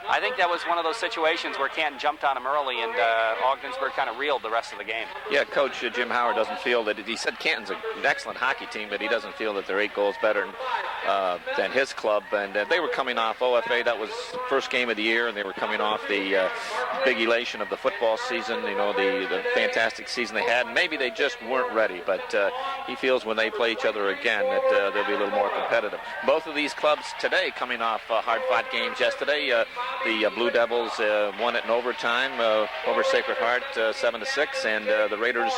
I think that was one of those situations where Canton jumped on him early, and Ogdensburg kind of reeled the rest of the game. Yeah, Coach Jim Howard doesn't feel that. He said Canton's an excellent hockey team, but he doesn't feel that they're 8 goals better than his club. And they were coming off OFA. That was the first game of the year, and they were coming off the big elation of the football season, you know, the fantastic season they had. Maybe they just weren't ready, but he feels when they play each other again that they'll be a little more competitive. Both of these clubs today coming off hard-fought games yesterday. The Blue Devils won it in overtime over Sacred Heart 7-6, and the Raiders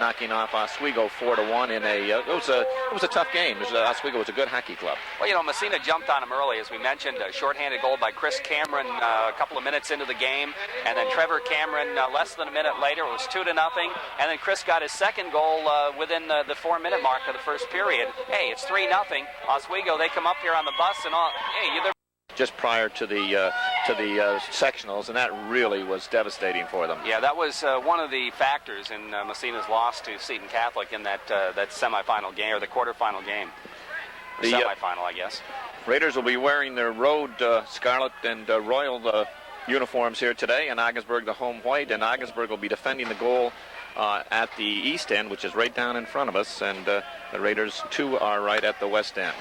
knocking off Oswego 4-1 in it was a tough game. Oswego was a good hockey club. Well, you know, Massena jumped on him early, as we mentioned. A shorthanded goal by Chris Cameron a couple of minutes into the game, and then Trevor Cameron less than a minute later. It was 2-0, and then Chris got his second goal within the 4-minute mark of the first period. Hey, it's 3-0. Oswego, they come up here on the bus, and they're just prior to the sectionals, and that really was devastating for them. Yeah, that was one of the factors in Massena's loss to Seton Catholic in that semifinal game, or the quarterfinal game. The semifinal, I guess. Raiders will be wearing their road scarlet and royal uniforms here today, and Ogdensburg the home white, and Ogdensburg will be defending the goal at the east end, which is right down in front of us, and the Raiders, too, are right at the west end.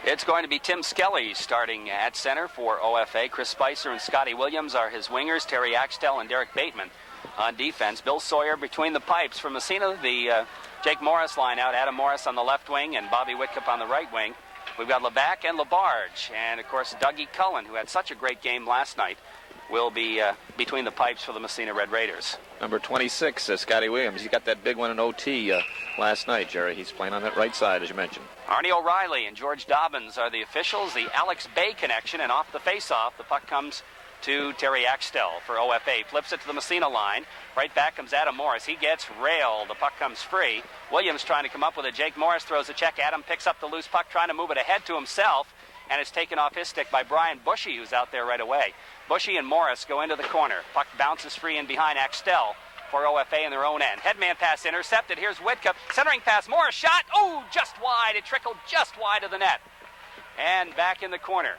It's going to be Tim Skelly starting at center for OFA. Chris Spicer and Scotty Williams are his wingers. Terry Axtell and Derek Bateman on defense. Bill Sawyer between the pipes. For Massena, the Jake Morris line out. Adam Morris on the left wing and Bobby Whitcup on the right wing. We've got LeBac and LaBarge. And, of course, Dougie Cullen, who had such a great game last night, will be between the pipes for the Massena Red Raiders. Number 26, Scotty Williams. He got that big one in OT last night, Jerry. He's playing on that right side, as you mentioned. Arnie O'Reilly and George Dobbins are the officials. The Alex Bay connection, and off the face-off, the puck comes to Terry Axtell for OFA. Flips it to the Massena line. Right back comes Adam Morris. He gets railed. The puck comes free. Williams trying to come up with it. Jake Morris throws a check. Adam picks up the loose puck, trying to move it ahead to himself, and it's taken off his stick by Brian Bushy, who's out there right away. Bushy and Morris go into the corner. Puck bounces free in behind Axtell for OFA in their own end. Headman pass intercepted. Here's Whitcup. Centering pass. Morris shot. Oh, just wide. It trickled just wide of the net. And back in the corner.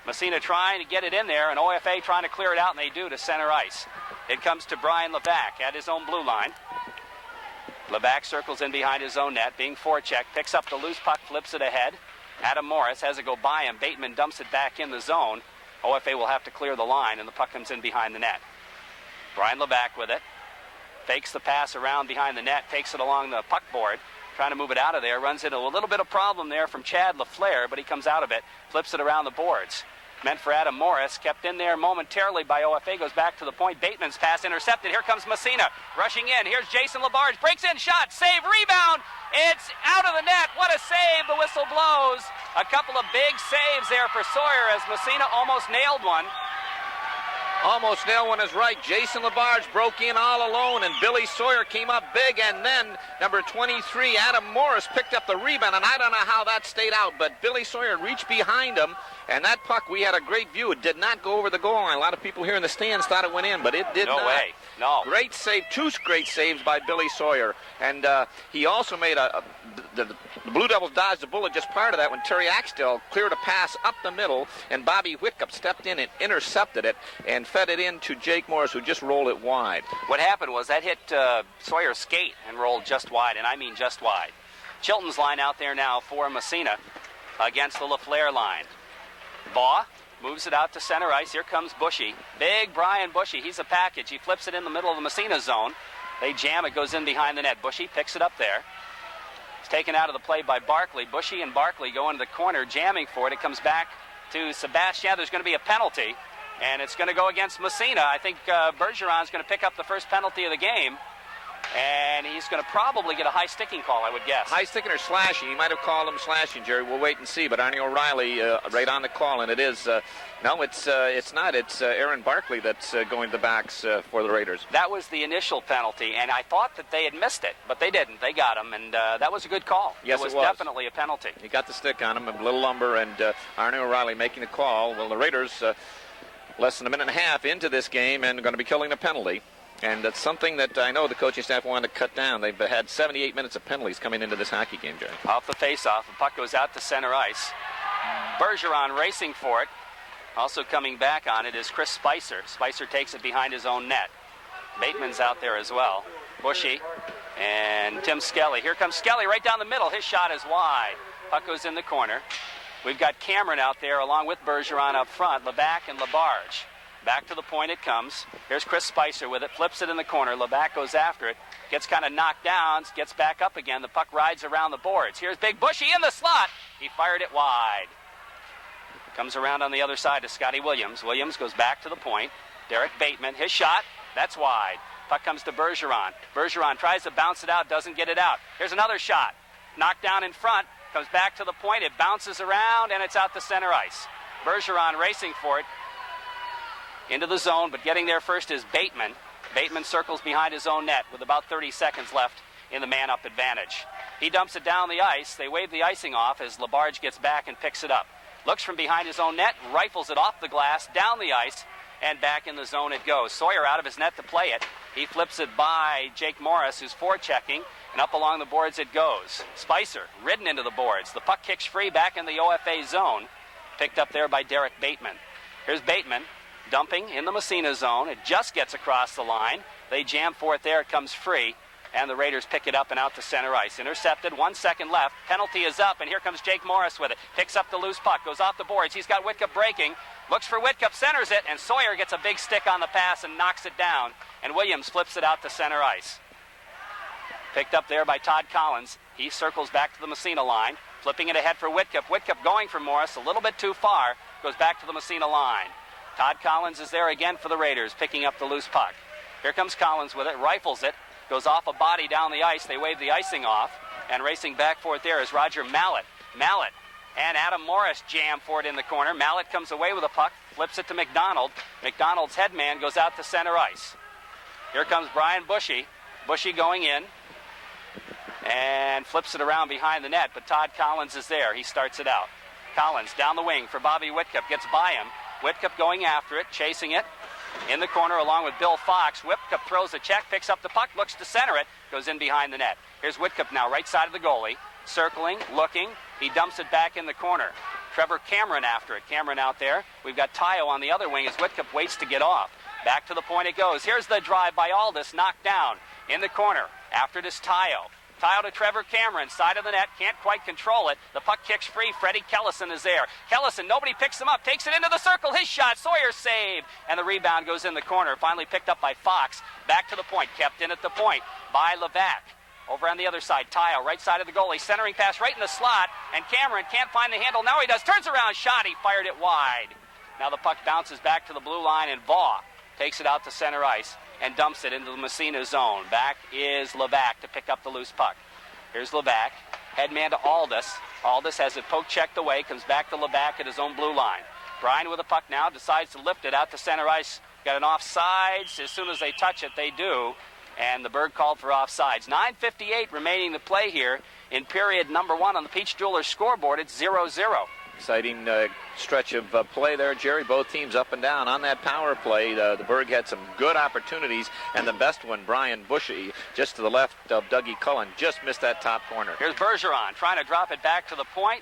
Massena trying to get it in there, and OFA trying to clear it out, and they do to center ice. It comes to Brian LeBac at his own blue line. LeBac circles in behind his own net, being forechecked, picks up the loose puck, flips it ahead. Adam Morris has it go by him. Bateman dumps it back in the zone. OFA will have to clear the line, and the puck comes in behind the net. Brian LeBac with it. Fakes the pass around behind the net, takes it along the puck board, trying to move it out of there. Runs into a little bit of problem there from Chad LaFleur, but he comes out of it, flips it around the boards. Meant for Adam Morris, kept in there momentarily by OFA, goes back to the point. Bateman's pass intercepted. Here comes Massena, rushing in. Here's Jason LaBarge, breaks in, shot, save, rebound. It's out of the net. What a save. The whistle blows. A couple of big saves there for Sawyer as Massena almost nailed one. Almost nailed one is right. Jason LaBarge broke in all alone, and Billy Sawyer came up big, and then number 23, Adam Morris, picked up the rebound, and I don't know how that stayed out, but Billy Sawyer reached behind him, and that puck, we had a great view. It did not go over the goal line. A lot of people here in the stands thought it went in, but it did not. No way. No. Great save, 2 great saves by Billy Sawyer, and he also made the Blue Devils dodged a bullet just prior to that when Terry Axtell cleared a pass up the middle, and Bobby Whitcup stepped in and intercepted it and fed it in to Jake Morris, who just rolled it wide. What happened was that hit Sawyer's skate and rolled just wide, and I mean just wide. Chilton's line out there now for Massena against the LaFleur line. Baugh moves it out to center ice. Here comes Bushy. Big Brian Bushy. He's a package. He flips it in the middle of the Massena zone. They jam. It goes in behind the net. Bushy picks it up there. It's taken out of the play by Barkley. Bushy and Barkley go into the corner, jamming for it. It comes back to Sebastian. There's going to be a penalty, and it's going to go against Massena. I think Bergeron's going to pick up the first penalty of the game, and he's going to probably get a high sticking call, I would guess. High sticking or slashing? He might have called him slashing, Jerry. We'll wait and see. But Arnie O'Reilly right on the call, and it is no, it's not. It's Aaron Barkley that's going to the backs for the Raiders. That was the initial penalty, and I thought that they had missed it, but they didn't. They got him, and that was a good call. Yes, it was definitely a penalty. He got the stick on him, a little lumber, and Arnie O'Reilly making the call. Well, the Raiders less than a minute and a half into this game and going to be killing a penalty. And that's something that I know the coaching staff wanted to cut down. They've had 78 minutes of penalties coming into this hockey game, Jerry. Off the face-off, the puck goes out to center ice. Bergeron racing for it. Also coming back on it is Chris Spicer. Spicer takes it behind his own net. Bateman's out there as well. Bushy and Tim Skelly. Here comes Skelly right down the middle. His shot is wide. Puck goes in the corner. We've got Cameron out there along with Bergeron up front. Levac and Labarge. Back to the point it comes. Here's Chris Spicer with it. Flips it in the corner. Levac goes after it. Gets kind of knocked down. Gets back up again. The puck rides around the boards. Here's Big Bushy in the slot. He fired it wide. Comes around on the other side to Scotty Williams. Williams goes back to the point. Derek Bateman. His shot. That's wide. Puck comes to Bergeron. Bergeron tries to bounce it out. Doesn't get it out. Here's another shot. Knocked down in front. Comes back to the point. It bounces around, and it's out to center ice. Bergeron racing for it. Into the zone, but getting there first is Bateman. Bateman circles behind his own net with about 30 seconds left in the man-up advantage. He dumps it down the ice. They wave the icing off as Labarge gets back and picks it up. Looks from behind his own net, rifles it off the glass, down the ice, and back in the zone it goes. Sawyer out of his net to play it. He flips it by Jake Morris, who's forechecking, and up along the boards it goes. Spicer ridden into the boards. The puck kicks free back in the OFA zone. Picked up there by Derek Bateman. Here's Bateman. Dumping in the Massena zone. It just gets across the line. They jam for it there. It comes free. And the Raiders pick it up and out to center ice. Intercepted. 1 second left. Penalty is up. And here comes Jake Morris with it. Picks up the loose puck. Goes off the boards. He's got Whitcup breaking. Looks for Whitcup. Centers it. And Sawyer gets a big stick on the pass and knocks it down. And Williams flips it out to center ice. Picked up there by Todd Collins. He circles back to the Massena line. Flipping it ahead for Whitcup. Whitcup going for Morris. A little bit too far. Goes back to the Massena line. Todd Collins is there again for the Raiders, picking up the loose puck. Here comes Collins with it, rifles it, goes off a body down the ice. They wave the icing off, and racing back for it there is Roger Mallett. Mallett and Adam Morris jam for it in the corner. Mallett comes away with a puck, flips it to McDonald. McDonald's head man goes out to center ice. Here comes Brian Bushy. Bushy going in and flips it around behind the net, but Todd Collins is there. He starts it out. Collins down the wing for Bobby Whitcup, gets by him. Whitcup going after it, chasing it in the corner along with Bill Fox. Whitcup throws a check, picks up the puck, looks to center it, goes in behind the net. Here's Whitcup now, right side of the goalie, circling, looking. He dumps it back in the corner. Trevor Cameron after it. Cameron out there. We've got Tayo on the other wing as Whitcup waits to get off. Back to the point it goes. Here's the drive by Aldis, knocked down in the corner. After it is Tayo. Tayo to Trevor Cameron, side of the net, can't quite control it. The puck kicks free. Freddie Kellison is there. Kellison, nobody picks him up, takes it into the circle. His shot, Sawyer saved, and the rebound goes in the corner. Finally picked up by Fox. Back to the point, kept in at the point by Levac. Over on the other side, Tayo, right side of the goalie, centering pass right in the slot, and Cameron can't find the handle. Now he does, turns around, shot, he fired it wide. Now the puck bounces back to the blue line, and Vaugh takes it out to center ice and dumps it into the Massena zone. Back is Levac to pick up the loose puck. Here's Levac, headman to Aldis. Aldis has it poke checked away, comes back to Levac at his own blue line. Bryan with the puck now, decides to lift it out to center ice. Got an offsides. As soon as they touch it, they do. And the Berg called for offsides. 9:58 remaining to play here in period number 1 on the Peach Jewelers scoreboard. It's 0-0. Exciting stretch of play there, Jerry. Both teams up and down on that power play. The Berg had some good opportunities, and the best one, Brian Bushy, just to the left of Dougie Cullen, just missed that top corner. Here's Bergeron trying to drop it back to the point.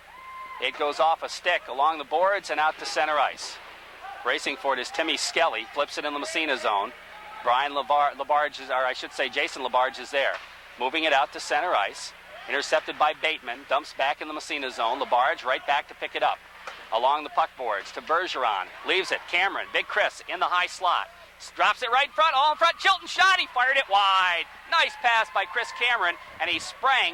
It goes off a stick along the boards and out to center ice. Racing for it is Timmy Skelly, flips it in the Massena zone. Brian Labarge is, or I should say Jason Labarge is there. Moving it out to center ice. Intercepted by Bateman, dumps back in the Massena zone. Labarge right back to pick it up. Along the puck boards to Bergeron. Leaves it. Cameron, Big Chris in the high slot. Drops it right in front, all in front. Chilton shot, he fired it wide. Nice pass by Chris Cameron, and he sprang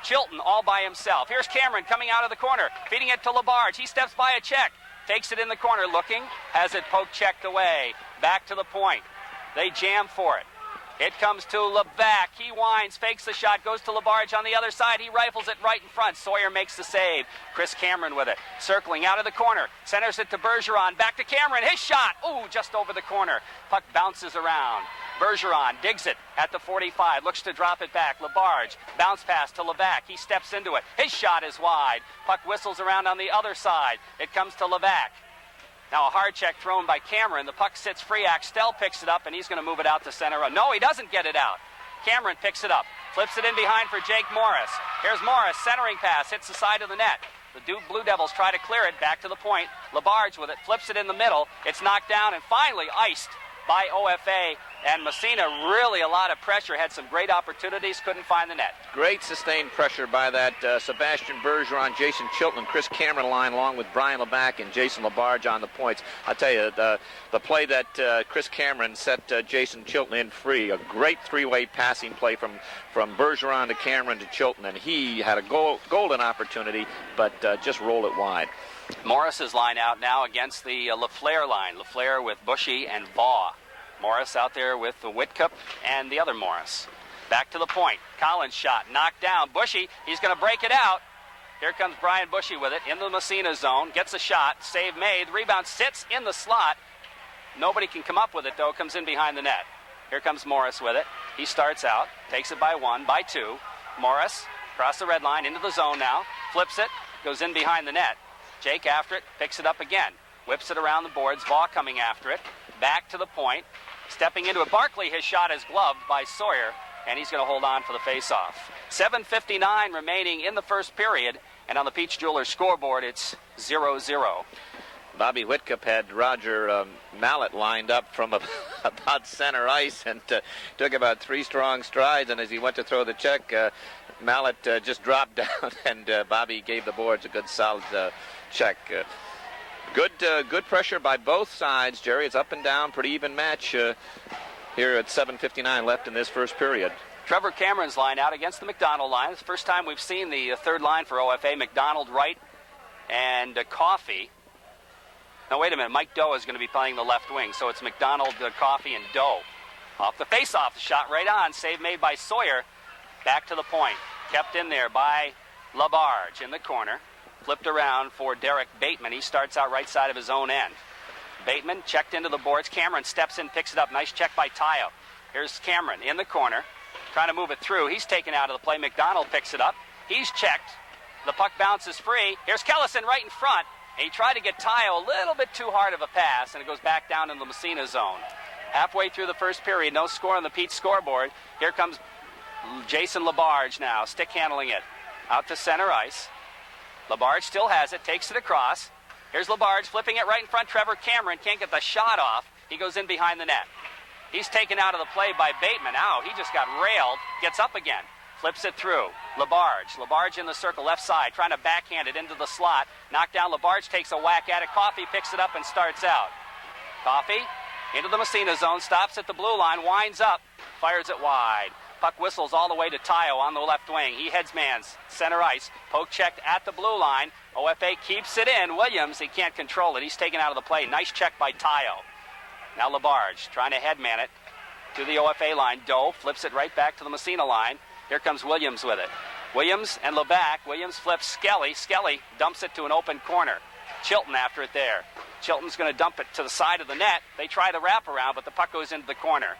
Chilton all by himself. Here's Cameron coming out of the corner, feeding it to Labarge. He steps by a check, takes it in the corner, looking, has it poke checked away. Back to the point. They jam for it. It comes to Levac. He winds, fakes the shot, goes to Labarge on the other side. He rifles it right in front. Sawyer makes the save. Chris Cameron with it. Circling out of the corner. Centers it to Bergeron. Back to Cameron. His shot. Ooh, just over the corner. Puck bounces around. Bergeron digs it at the 45. Looks to drop it back. Labarge. Bounce pass to Levac. He steps into it. His shot is wide. Puck whistles around on the other side. It comes to Levac. Now a hard check thrown by Cameron. The puck sits free. Axtell picks it up, and he's going to move it out to center. No, he doesn't get it out. Cameron picks it up. Flips it in behind for Jake Morris. Here's Morris, centering pass. Hits the side of the net. The Blue Devils try to clear it. Back to the point. Labarge with it. Flips it in the middle. It's knocked down and finally iced by OFA. And Massena, really a lot of pressure. Had some great opportunities. Couldn't find the net. Great sustained pressure by that Sebastian Bergeron, Jason Chilton, and Chris Cameron line, along with Brian LeBac and Jason Labarge on the points. I'll tell you, the play that Chris Cameron set Jason Chilton in free, a great three-way passing play from Bergeron to Cameron to Chilton, and he had a golden opportunity, but just rolled it wide. Morris's line out now against the LaFleur line. LaFleur with Bushy and Vaugh. Morris out there with the Whitcup and the other Morris. Back to the point. Collins shot. Knocked down. Bushy, he's going to break it out. Here comes Brian Bushy with it into the Massena zone. Gets a shot. Save made. The rebound sits in the slot. Nobody can come up with it, though. Comes in behind the net. Here comes Morris with it. He starts out. Takes it by one, by two. Morris across the red line into the zone now. Flips it. Goes in behind the net. Jake after it. Picks it up again. Whips it around the boards. Vaugh coming after it. Back to the point. Stepping into it. Barkley, his shot is gloved by Sawyer, and he's going to hold on for the faceoff. 7:59 remaining in the first period, and on the Peach Jewelers scoreboard, it's 0-0. Bobby Whitcup had Roger Mallett lined up from about center ice and took about 3 strong strides, and as he went to throw the check, Mallett just dropped down, and Bobby gave the boards a good solid check. Good pressure by both sides, Jerry. It's up and down, pretty even match here at 7:59 left in this first period. Trevor Cameron's line out against the McDonald line. It's the first time we've seen the third line for OFA. McDonald, Wright, and Coffey. Now, wait a minute. Mike Doe is going to be playing the left wing, so it's McDonald, Coffey, and Doe. Off the face-off, the shot right on. Save made by Sawyer. Back to the point. Kept in there by Labarge in the corner. Flipped around for Derek Bateman. He starts out right side of his own end. Bateman checked into the boards. Cameron steps in, picks it up. Nice check by Tayo. Here's Cameron in the corner, trying to move it through. He's taken out of the play. McDonald picks it up. He's checked. The puck bounces free. Here's Kellison right in front. And he tried to get Tayo a little bit too hard of a pass, and it goes back down in the Massena zone. Halfway through the first period, no score on the Peach scoreboard. Here comes Jason Labarge now, stick handling it. Out to center ice. Labarge still has it, takes it across. Here's Labarge flipping it right in front. Trevor Cameron can't get the shot off. He goes in behind the net. He's taken out of the play by Bateman. Ow, he just got railed. Gets up again. Flips it through. Labarge in the circle, left side, trying to backhand it into the slot. Knocked down. Labarge takes a whack at it. Coffey picks it up and starts out. Coffey into the Massena zone, stops at the blue line, winds up, fires it wide. Puck whistles all the way to Tayo on the left wing. He heads man's center ice. Poke checked at the blue line. OFA keeps it in. Williams, he can't control it. He's taken out of the play. Nice check by Tayo. Now Labarge trying to headman it to the OFA line. Doe flips it right back to the Massena line. Here comes Williams with it. Williams and LeBac. Williams flips Skelly. Skelly dumps it to an open corner. Chilton after it there. Chilton's going to dump it to the side of the net. They try the wraparound, but the puck goes into the corner.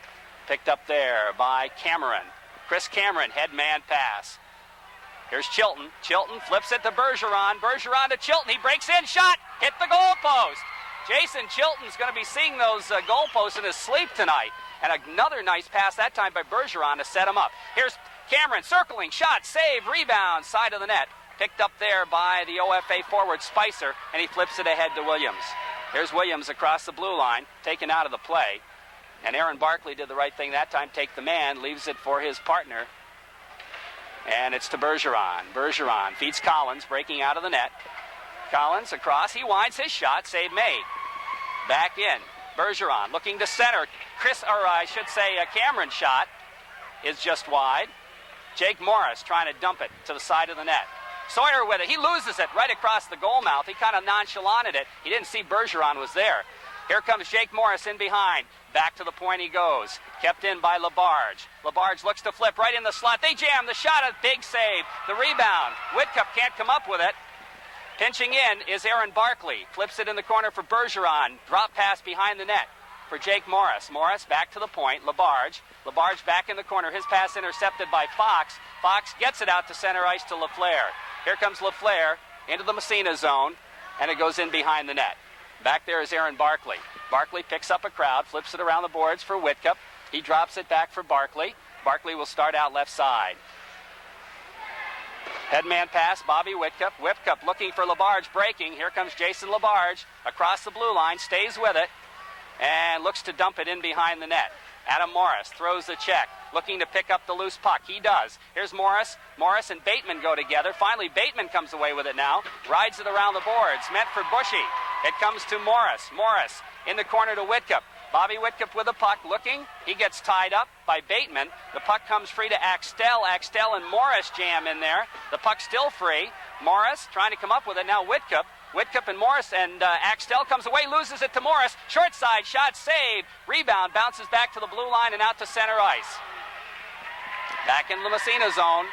Picked up there by Cameron. Chris Cameron, head man pass. Here's Chilton. Chilton flips it to Bergeron. Bergeron to Chilton. He breaks in, shot, hit the goalpost. Jason Chilton's going to be seeing those goalposts in his sleep tonight. And another nice pass, that time by Bergeron to set him up. Here's Cameron circling, shot, save, rebound, side of the net. Picked up there by the OFA forward Spicer, and he flips it ahead to Williams. Here's Williams across the blue line, taken out of the play. And Aaron Barkley did the right thing that time, take the man, leaves it for his partner. And it's to Bergeron. Bergeron feeds Collins, breaking out of the net. Collins across, he winds his shot, save made. Back in, Bergeron looking to center. Cameron's shot is just wide. Jake Morris trying to dump it to the side of the net. Sawyer with it, he loses it right across the goal mouth. He kind of nonchalanted it. He didn't see Bergeron was there. Here comes Jake Morris in behind. Back to the point he goes. Kept in by Labarge. Labarge looks to flip right in the slot. They jam the shot, a big save. The rebound. Whitcup can't come up with it. Pinching in is Aaron Barkley. Flips it in the corner for Bergeron. Drop pass behind the net for Jake Morris. Morris back to the point. Labarge. Labarge back in the corner. His pass intercepted by Fox. Fox gets it out to center ice to LaFleur. Here comes LaFleur into the Massena zone, and it goes in behind the net. Back there is Aaron Barkley. Barkley picks up a crowd, flips it around the boards for Whitcup. He drops it back for Barkley. Barkley will start out left side. Headman pass, Bobby Whitcup. Whitcup looking for LaBarge, breaking. Here comes Jason LaBarge across the blue line, stays with it, and looks to dump it in behind the net. Adam Morris throws the check, looking to pick up the loose puck. He does. Here's Morris. Morris and Bateman go together. Finally, Bateman comes away with it now. Rides it around the boards. Meant for Bushy. It comes to Morris. Morris in the corner to Whitcup. Bobby Whitcup with the puck, looking. He gets tied up by Bateman. The puck comes free to Axtell. Axtell and Morris jam in there. The puck's still free. Morris trying to come up with it. Now Whitcup. Whitcup and Morris, and Axtell comes away, loses it to Morris. Short side shot, save. Rebound, bounces back to the blue line and out to center ice. Back in the Massena zone.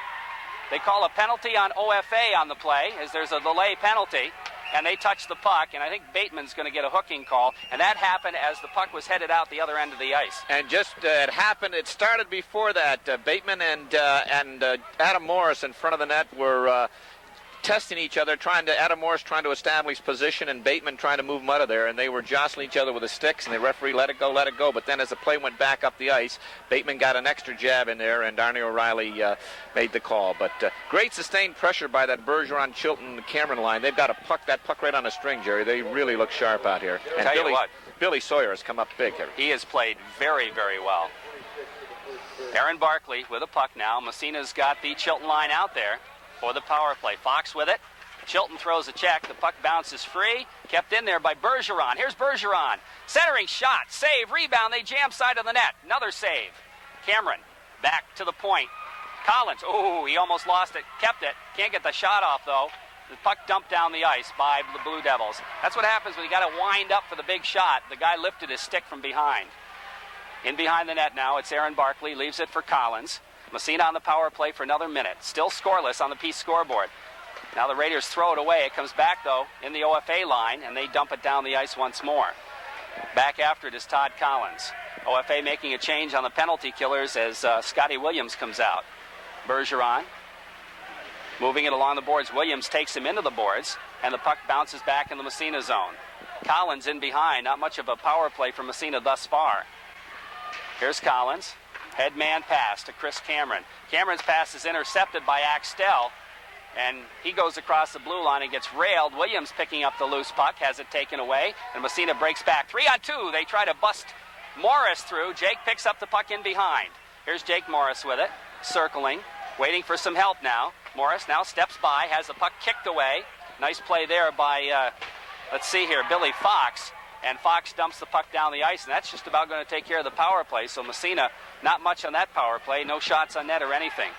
They call a penalty on OFA on the play, as there's a delay penalty. And they touch the puck, and I think Bateman's going to get a hooking call. And that happened as the puck was headed out the other end of the ice. And just it happened, it started before that. Bateman and Adam Morris in front of the net were testing each other, Adam Morris trying to establish position, and Bateman trying to move him out of there, and they were jostling each other with the sticks, and the referee let it go. But then as the play went back up the ice, Bateman got an extra jab in there, and Arnie O'Reilly made the call. But great sustained pressure by that Bergeron-Chilton-Cameron line. They've got that puck right on a string, Jerry. They really look sharp out here. And Tell you what, Billy Sawyer has come up big here. He has played very, very well. Aaron Barkley with a puck now. Massena's got the Chilton line out there for the power play. Fox with it. Chilton throws a check. The puck bounces free. Kept in there by Bergeron. Here's Bergeron. Centering shot. Save. Rebound. They jam side of the net. Another save. Cameron back to the point. Collins. Oh, he almost lost it. Kept it. Can't get the shot off, though. The puck dumped down the ice by the Blue Devils. That's what happens when you got to wind up for the big shot. The guy lifted his stick from behind. In behind the net now, it's Aaron Barkley. Leaves it for Collins. Massena on the power play for another minute. Still scoreless on the Peace scoreboard. Now the Raiders throw it away. It comes back, though, in the OFA line, and they dump it down the ice once more. Back after it is Todd Collins. OFA making a change on the penalty killers as Scotty Williams comes out. Bergeron moving it along the boards. Williams takes him into the boards, and the puck bounces back in the Massena zone. Collins in behind. Not much of a power play for Massena thus far. Here's Collins. Headman pass to Chris Cameron. Cameron's pass is intercepted by Axtell, and he goes across the blue line and gets railed. Williams picking up the loose puck, has it taken away, and Massena breaks back. 3-on-2. They try to bust Morris through. Jake picks up the puck in behind. Here's Jake Morris with it, circling, waiting for some help now. Morris now steps by, has the puck kicked away. Nice play there by, let's see here, Billy Fox. And Fox dumps the puck down the ice, and that's just about going to take care of the power play. So Massena, not much on that power play. No shots on net or anything.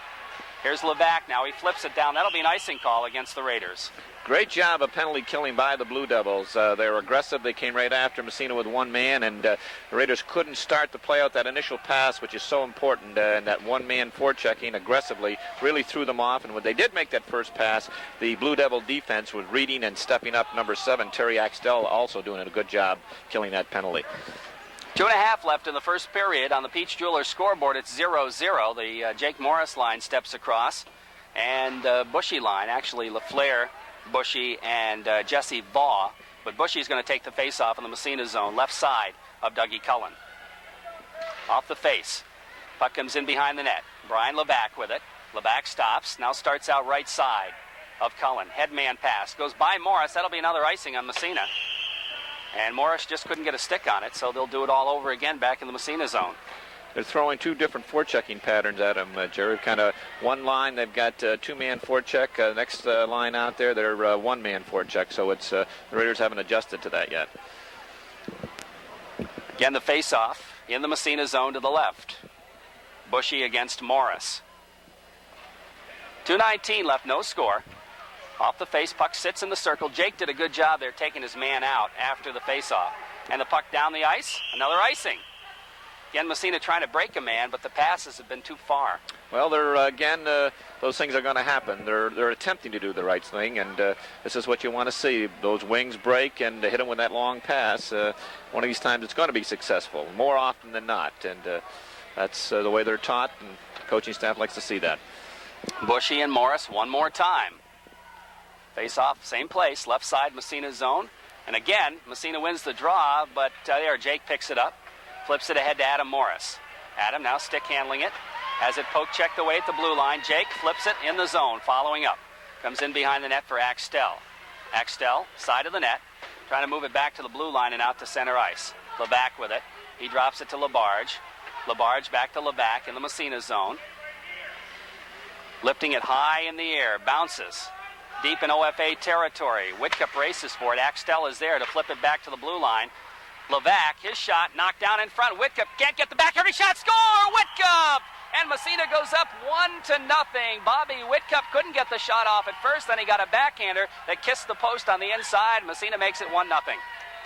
Here's Levac now. He flips it down. That'll be an icing call against the Raiders. Great job of penalty killing by the Blue Devils. They were aggressive. They came right after Massena with one man, and the Raiders couldn't start to play out that initial pass, which is so important, and that one-man forechecking aggressively really threw them off. And when they did make that first pass, the Blue Devil defense was reading and stepping up. Number 7, Terry Axtell, also doing a good job killing that penalty. 2.5 left in the first period. On the Peach Jewelers scoreboard, it's 0-0. The Jake Morris line steps across, and Bushy line, actually LaFleur, Bushy, and Jesse Vaugh. But Bushy's going to take the face-off in the Massena zone, left side of Dougie Cullen. Off the face. Puck comes in behind the net. Brian Levac with it. Levac stops, now starts out right side of Cullen. Headman pass. Goes by Morris. That'll be another icing on Massena. And Morris just couldn't get a stick on it, so they'll do it all over again back in the Massena zone. They're throwing two different forechecking patterns at them, Jerry. Kind of one line, they've got two-man forecheck. Next line out there, they're one-man forecheck. So it's the Raiders haven't adjusted to that yet. Again, the face-off in the Massena zone to the left. Bushy against Morris. 2:19 left, no score. Off the face, puck sits in the circle. Jake did a good job there taking his man out after the face-off. And the puck down the ice, another icing. Again, Massena trying to break a man, but the passes have been too far. Well, they're again, those things are going to happen. They're attempting to do the right thing, and this is what you want to see. Those wings break and hit them with that long pass. One of these times it's going to be successful, more often than not. And that's the way they're taught, and the coaching staff likes to see that. Bushy and Morris one more time. Face off, same place, left side Massena zone. And again, Massena wins the draw, but there, Jake picks it up. Flips it ahead to Adam Morris. Adam now stick handling it. Has it poke checked away at the blue line. Jake flips it in the zone, following up. comes in behind the net for Axtell. Axtell, side of the net, trying to move it back to the blue line and out to center ice. Levac with it. He drops it to Labarge. Labarge back to Levac in the Massena zone. Lifting it high in the air, bounces. Deep in OFA territory. Whitcup races for it. Axtell is there to flip it back to the blue line. Levac, his shot knocked down in front. Whitcup can't get the backhand shot. Score! Whitcup! And Massena goes up 1-0. Bobby Whitcup couldn't get the shot off at first. Then he got a backhander that kissed the post on the inside. Massena makes it 1-0.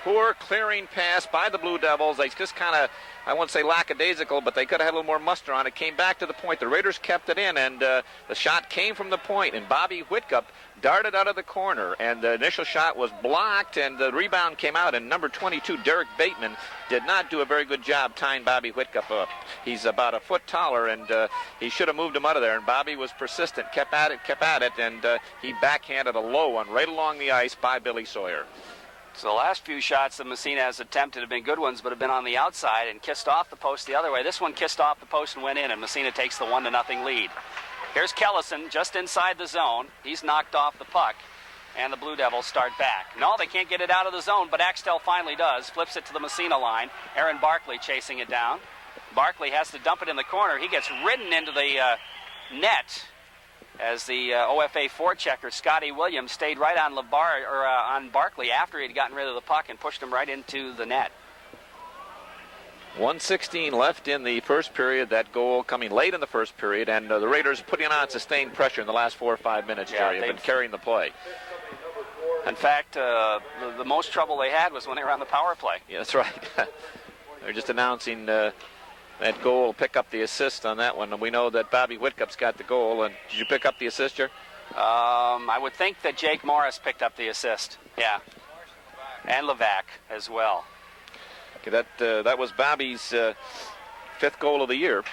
Poor clearing pass by the Blue Devils. They just kind of, I won't say lackadaisical, but they could have had a little more muster on it. Came back to the point. The Raiders kept it in, and the shot came from the point, and Bobby Whitcup darted out of the corner, and the initial shot was blocked, and the rebound came out, and number 22, Derek Bateman, did not do a very good job tying Bobby Whitcup up. He's about a foot taller, and he should have moved him out of there, and Bobby was persistent, kept at it, and he backhanded a low one right along the ice by Billy Sawyer. So the last few shots that Massena has attempted have been good ones, but have been on the outside and kissed off the post the other way. This one kissed off the post and went in, and Massena takes the 1-0 lead. Here's Kellison just inside the zone. He's knocked off the puck, and the Blue Devils start back. No, they can't get it out of the zone, but Axtell finally does. Flips it to the Massena line. Aaron Barkley chasing it down. Barkley has to dump it in the corner. He gets ridden into the net as the OFA forechecker, Scotty Williams, stayed right on on Barkley after he had gotten rid of the puck and pushed him right into the net. 1:16 left in the first period. That goal coming late in the first period, and the Raiders putting on sustained pressure in the last 4 or 5 minutes, Jerry. Have been carrying the play. In fact, the most trouble they had was when they were on the power play. Yeah, that's right. They're just announcing that goal, pick up the assist on that one. And we know that Bobby Whitcup's got the goal. And did you pick up the assist, Jer? I would think that Jake Morris picked up the assist. Yeah. And Levac as well. Okay, that was Bobby's fifth goal of the year.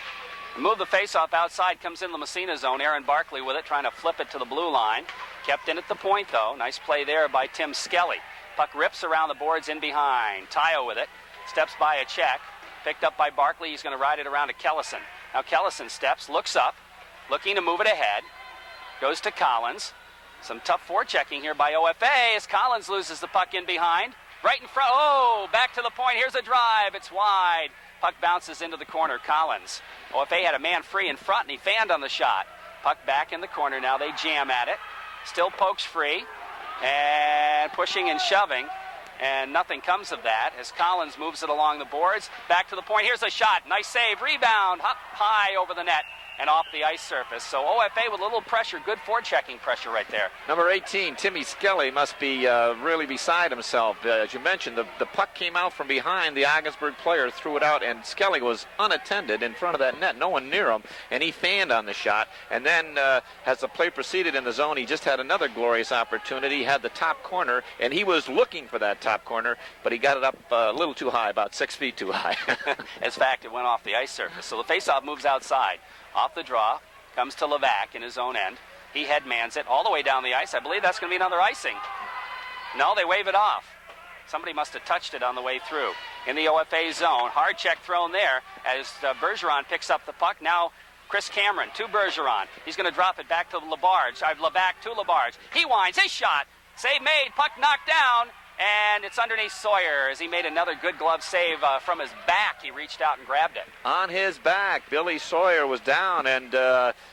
Move the faceoff outside, comes in the Massena zone. Aaron Barkley with it, trying to flip it to the blue line. Kept in at the point, though. Nice play there by Tim Skelly. Puck rips around the boards in behind. Tayo with it. Steps by a check. Picked up by Barkley. He's going to ride it around to Kellison. Now Kellison steps, looks up, looking to move it ahead. Goes to Collins. Some tough forechecking here by OFA as Collins loses the puck in behind. Right in front. Oh, back to the point. Here's a drive. It's wide. Puck bounces into the corner. Collins. OFA had a man free in front, and he fanned on the shot. Puck back in the corner. Now they jam at it. Still pokes free. And pushing and shoving. And nothing comes of that as Collins moves it along the boards. Back to the point. Here's a shot. Nice save. Rebound. Up high over the net and off the ice surface. So OFA with a little pressure. Good forechecking pressure right there. Number 18, Timmy Skelly, must be really beside himself. As you mentioned, the puck came out from behind the Ogdensburg player, threw it out, and Skelly was unattended in front of that net. No one near him, and he fanned on the shot. And then as the play proceeded in the zone, he just had another glorious opportunity. He had the top corner, and he was looking for that top corner, but he got it up a little too high, about 6 feet too high. In fact, it went off the ice surface. So the faceoff moves outside. Off the draw, comes to Levac in his own end. He headmans it all the way down the ice. I believe that's going to be another icing. No, they wave it off. Somebody must have touched it on the way through. In the OFA zone, hard check thrown there as Bergeron picks up the puck. Now Chris Cameron to Bergeron. He's going to drop it back to Labarge. Levac to Labarge. He winds his shot. Save made, puck knocked down. And it's underneath Sawyer as he made another good glove save from his back. He reached out and grabbed it. On his back, Billy Sawyer was down, and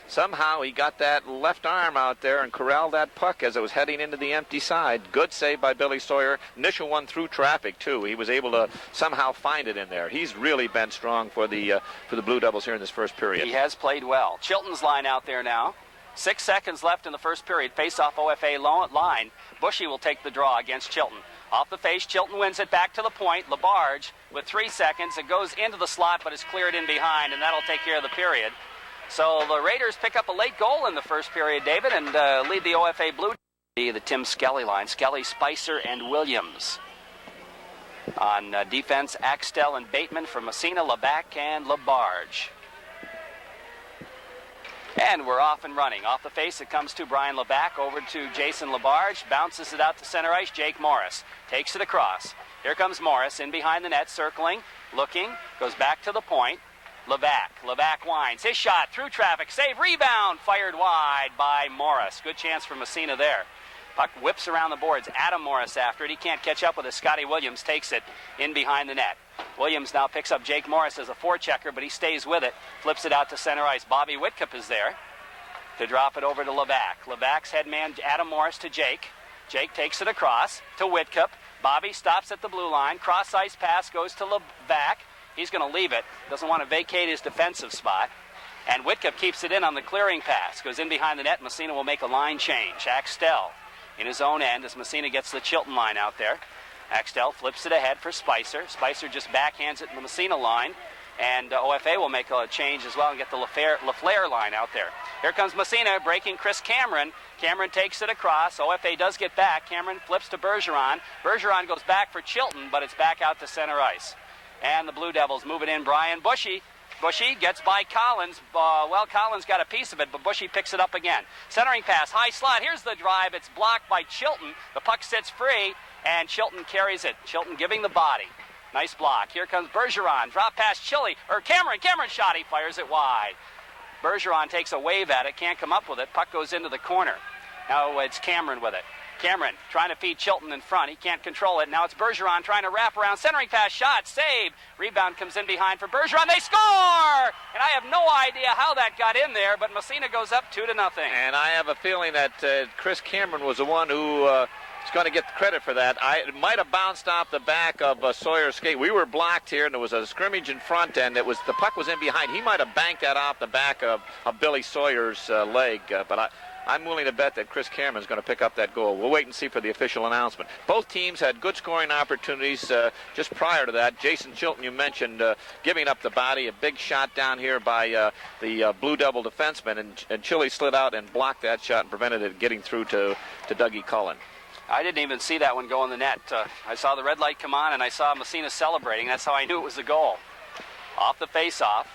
somehow he got that left arm out there and corralled that puck as it was heading into the empty side. Good save by Billy Sawyer. Initial one through traffic, too. He was able to somehow find it in there. He's really been strong for the Blue Devils here in this first period. He has played well. Chilton's line out there now. 6 seconds left in the first period. Face-off OFA line. Bushy will take the draw against Chilton. Off the face, Chilton wins it back to the point. Labarge with 3 seconds. It goes into the slot, but is cleared in behind, and that'll take care of the period. So the Raiders pick up a late goal in the first period, David, and lead the OFA Blue. The Tim Skelly line. Skelly, Spicer, and Williams. On defense, Axtell and Bateman from Massena, Levac, and Labarge. And we're off and running. Off the face, it comes to Brian Levac, over to Jason Labarge, bounces it out to center ice. Jake Morris takes it across. Here comes Morris in behind the net, circling, looking, goes back to the point. Levac winds. His shot through traffic. Save, rebound. Fired wide by Morris. Good chance for Massena there. Puck whips around the boards. Adam Morris after it. He can't catch up with it. Scotty Williams takes it in behind the net. Williams now picks up Jake Morris as a forechecker, but he stays with it. Flips it out to center ice. Bobby Whitcup is there to drop it over to Levac. Levac's head man, Adam Morris, to Jake. Jake takes it across to Whitcup. Bobby stops at the blue line. Cross ice pass goes to Levac. He's going to leave it. Doesn't want to vacate his defensive spot. And Whitcup keeps it in on the clearing pass. Goes in behind the net. Massena will make a line change. Axtell in his own end as Massena gets the Chilton line out there. Axtell flips it ahead for Spicer. Spicer just backhands it in the Massena line. And OFA will make a change as well and get the LaFleur line out there. Here comes Massena breaking Chris Cameron. Cameron takes it across. OFA does get back. Cameron flips to Bergeron. Bergeron goes back for Chilton, but it's back out to center ice. And the Blue Devils move it in. Brian Bushy. Bushy gets by Collins. Collins got a piece of it, but Bushy picks it up again. Centering pass, high slot. Here's the drive. It's blocked by Chilton. The puck sits free, and Chilton carries it. Chilton giving the body. Nice block. Here comes Bergeron. Drop past Cameron. Cameron shot. He fires it wide. Bergeron takes a wave at it. Can't come up with it. Puck goes into the corner. Now it's Cameron with it. Cameron trying to feed Chilton in front. He can't control it. Now it's Bergeron trying to wrap around. Centering pass, shot, save. Rebound comes in behind for Bergeron. They score! And I have no idea how that got in there, but Massena goes up 2-0. And I have a feeling that Chris Cameron was the one who is going to get the credit for that. It might have bounced off the back of Sawyer's skate. We were blocked here, and there was a scrimmage in front, and the puck was in behind. He might have banked that off the back of Billy Sawyer's leg, but I'm willing to bet that Chris Cameron is going to pick up that goal. We'll wait and see for the official announcement. Both teams had good scoring opportunities just prior to that. Jason Chilton, you mentioned, giving up the body. A big shot down here by the Blue Devil defenseman, and Chile slid out and blocked that shot and prevented it getting through to Dougie Cullen. I didn't even see that one go in the net. I saw the red light come on, and I saw Massena celebrating. That's how I knew it was a goal. Off the face-off,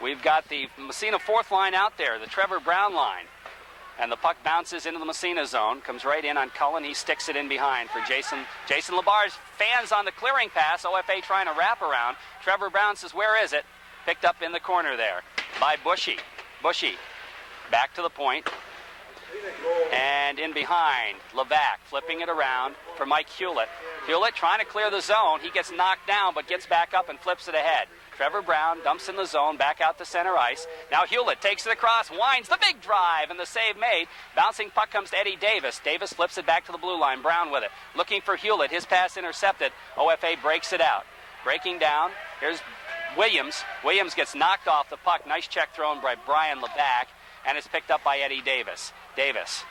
we've got the Massena fourth line out there, the Trevor Brown line. And the puck bounces into the Massena zone, comes right in on Cullen. He sticks it in behind for Jason. Jason Labarge fans on the clearing pass. OFA trying to wrap around. Trevor Brown says, where is it? Picked up in the corner there by Bushy. Bushy back to the point. And in behind, Levac flipping it around for Mike Hewlett. Hewlett trying to clear the zone. He gets knocked down but gets back up and flips it ahead. Trevor Brown dumps in the zone, back out to center ice. Now Hewlett takes it across, winds the big drive, and the save made. Bouncing puck comes to Eddie Davis. Davis flips it back to the blue line. Brown with it. Looking for Hewlett. His pass intercepted. OFA breaks it out. Breaking down. Here's Williams. Williams gets knocked off the puck. Nice check thrown by Brian Levac, and it's picked up by Eddie Davis. Davis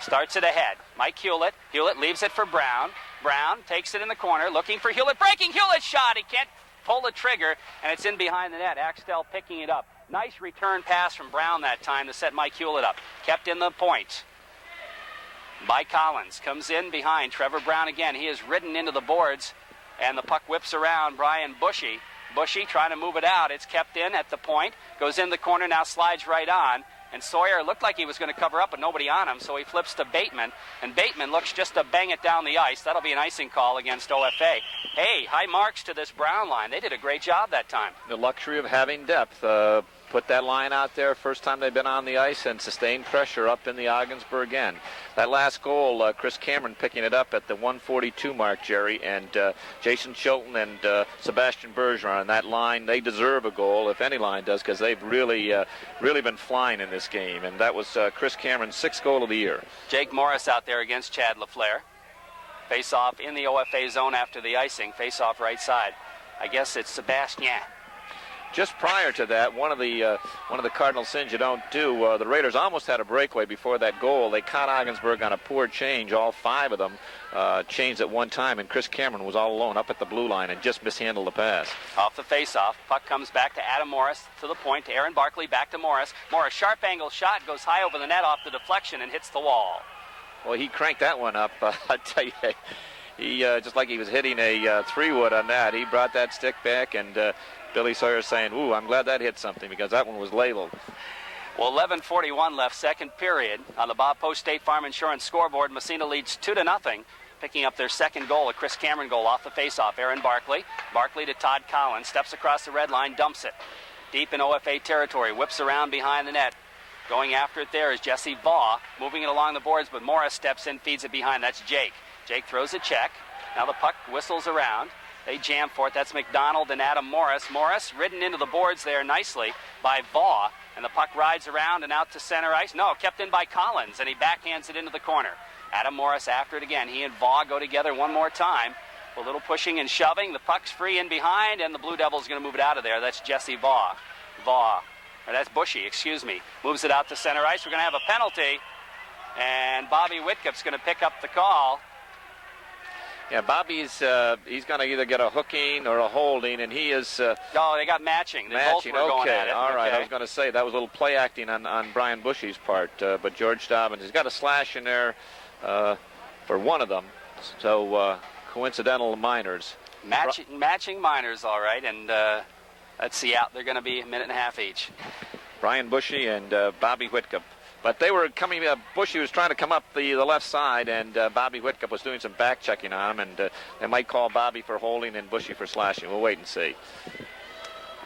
starts it ahead. Mike Hewlett. Hewlett leaves it for Brown. Brown takes it in the corner. Looking for Hewlett. Breaking Hewlett shot. He can't pull the trigger, and it's in behind the net. Axtell picking it up. Nice return pass from Brown that time to set Mike Hewlett up. Kept in the point by Collins. Comes in behind Trevor Brown again. He is ridden into the boards, and the puck whips around Brian Bushy. Bushy trying to move it out. It's kept in at the point. Goes in the corner, now slides right on. And Sawyer looked like he was going to cover up, but nobody on him, so he flips to Bateman. And Bateman looks just to bang it down the ice. That'll be an icing call against OFA. Hey, high marks to this Brown line. They did a great job that time. The luxury of having depth. Put that line out there first time they've been on the ice and sustained pressure up in the Ogdensburg end. That last goal, Chris Cameron picking it up at the 142 mark, Jerry, and Jason Chilton and Sebastian Bergeron. That line, they deserve a goal, if any line does, because they've really been flying in this game. And that was Chris Cameron's sixth goal of the year. Jake Morris out there against Chad LaFleur. Face-off in the OFA zone after the icing. Face-off right side. I guess it's Sebastian. Just prior to that, one of the cardinal sins you don't do, the Raiders almost had a breakaway before that goal. They caught Ogdensburg on a poor change. All five of them changed at one time, and Chris Cameron was all alone up at the blue line and just mishandled the pass. Off the face-off, puck comes back to Adam Morris to the point, to Aaron Barkley, back to Morris. Morris, sharp angle shot, goes high over the net off the deflection and hits the wall. Well, he cranked that one up. I tell you, he just like he was hitting a 3-wood on that. He brought that stick back, and Billy Sawyer saying, ooh, I'm glad that hit something, because that one was labeled. Well, 11:41 left, second period. On the Bob Post State Farm Insurance scoreboard, Massena leads 2-0, picking up their second goal, a Chris Cameron goal off the faceoff. Aaron Barkley. Barkley to Todd Collins. Steps across the red line, dumps it. deep in OFA territory. Whips around behind the net. Going after it there is Jesse Vaugh, moving it along the boards, but Morris steps in, feeds it behind. That's Jake. Jake throws a check. Now the puck whistles around. They jam for it. That's McDonald and Adam Morris. Morris ridden into the boards there nicely by Vaugh, and the puck rides around and out to center ice. No, kept in by Collins, and he backhands it into the corner. Adam Morris after it again. He and Vaugh go together one more time. A little pushing and shoving. The puck's free in behind, and the Blue Devils going to move it out of there. That's Jesse Vaugh. Or that's Bushy, excuse me. Moves it out to center ice. We're going to have a penalty, and Bobby Whitkup's going to pick up the call. Yeah, Bobby's he's going to either get a hooking or a holding, and he is... no, they got matching. They both were going at it. All right, okay. I was going to say that was a little play acting on Brian Bushy's part, but George Dobbins has got a slash in there for one of them, so coincidental minors. Matching minors, all right, and let's see, out. They're going to be a minute and a half each. Brian Bushy and Bobby Whitcup. But they were coming, Bushy was trying to come up the left side, and Bobby Whitcup was doing some back checking on him, and they might call Bobby for holding and Bushy for slashing. We'll wait and see.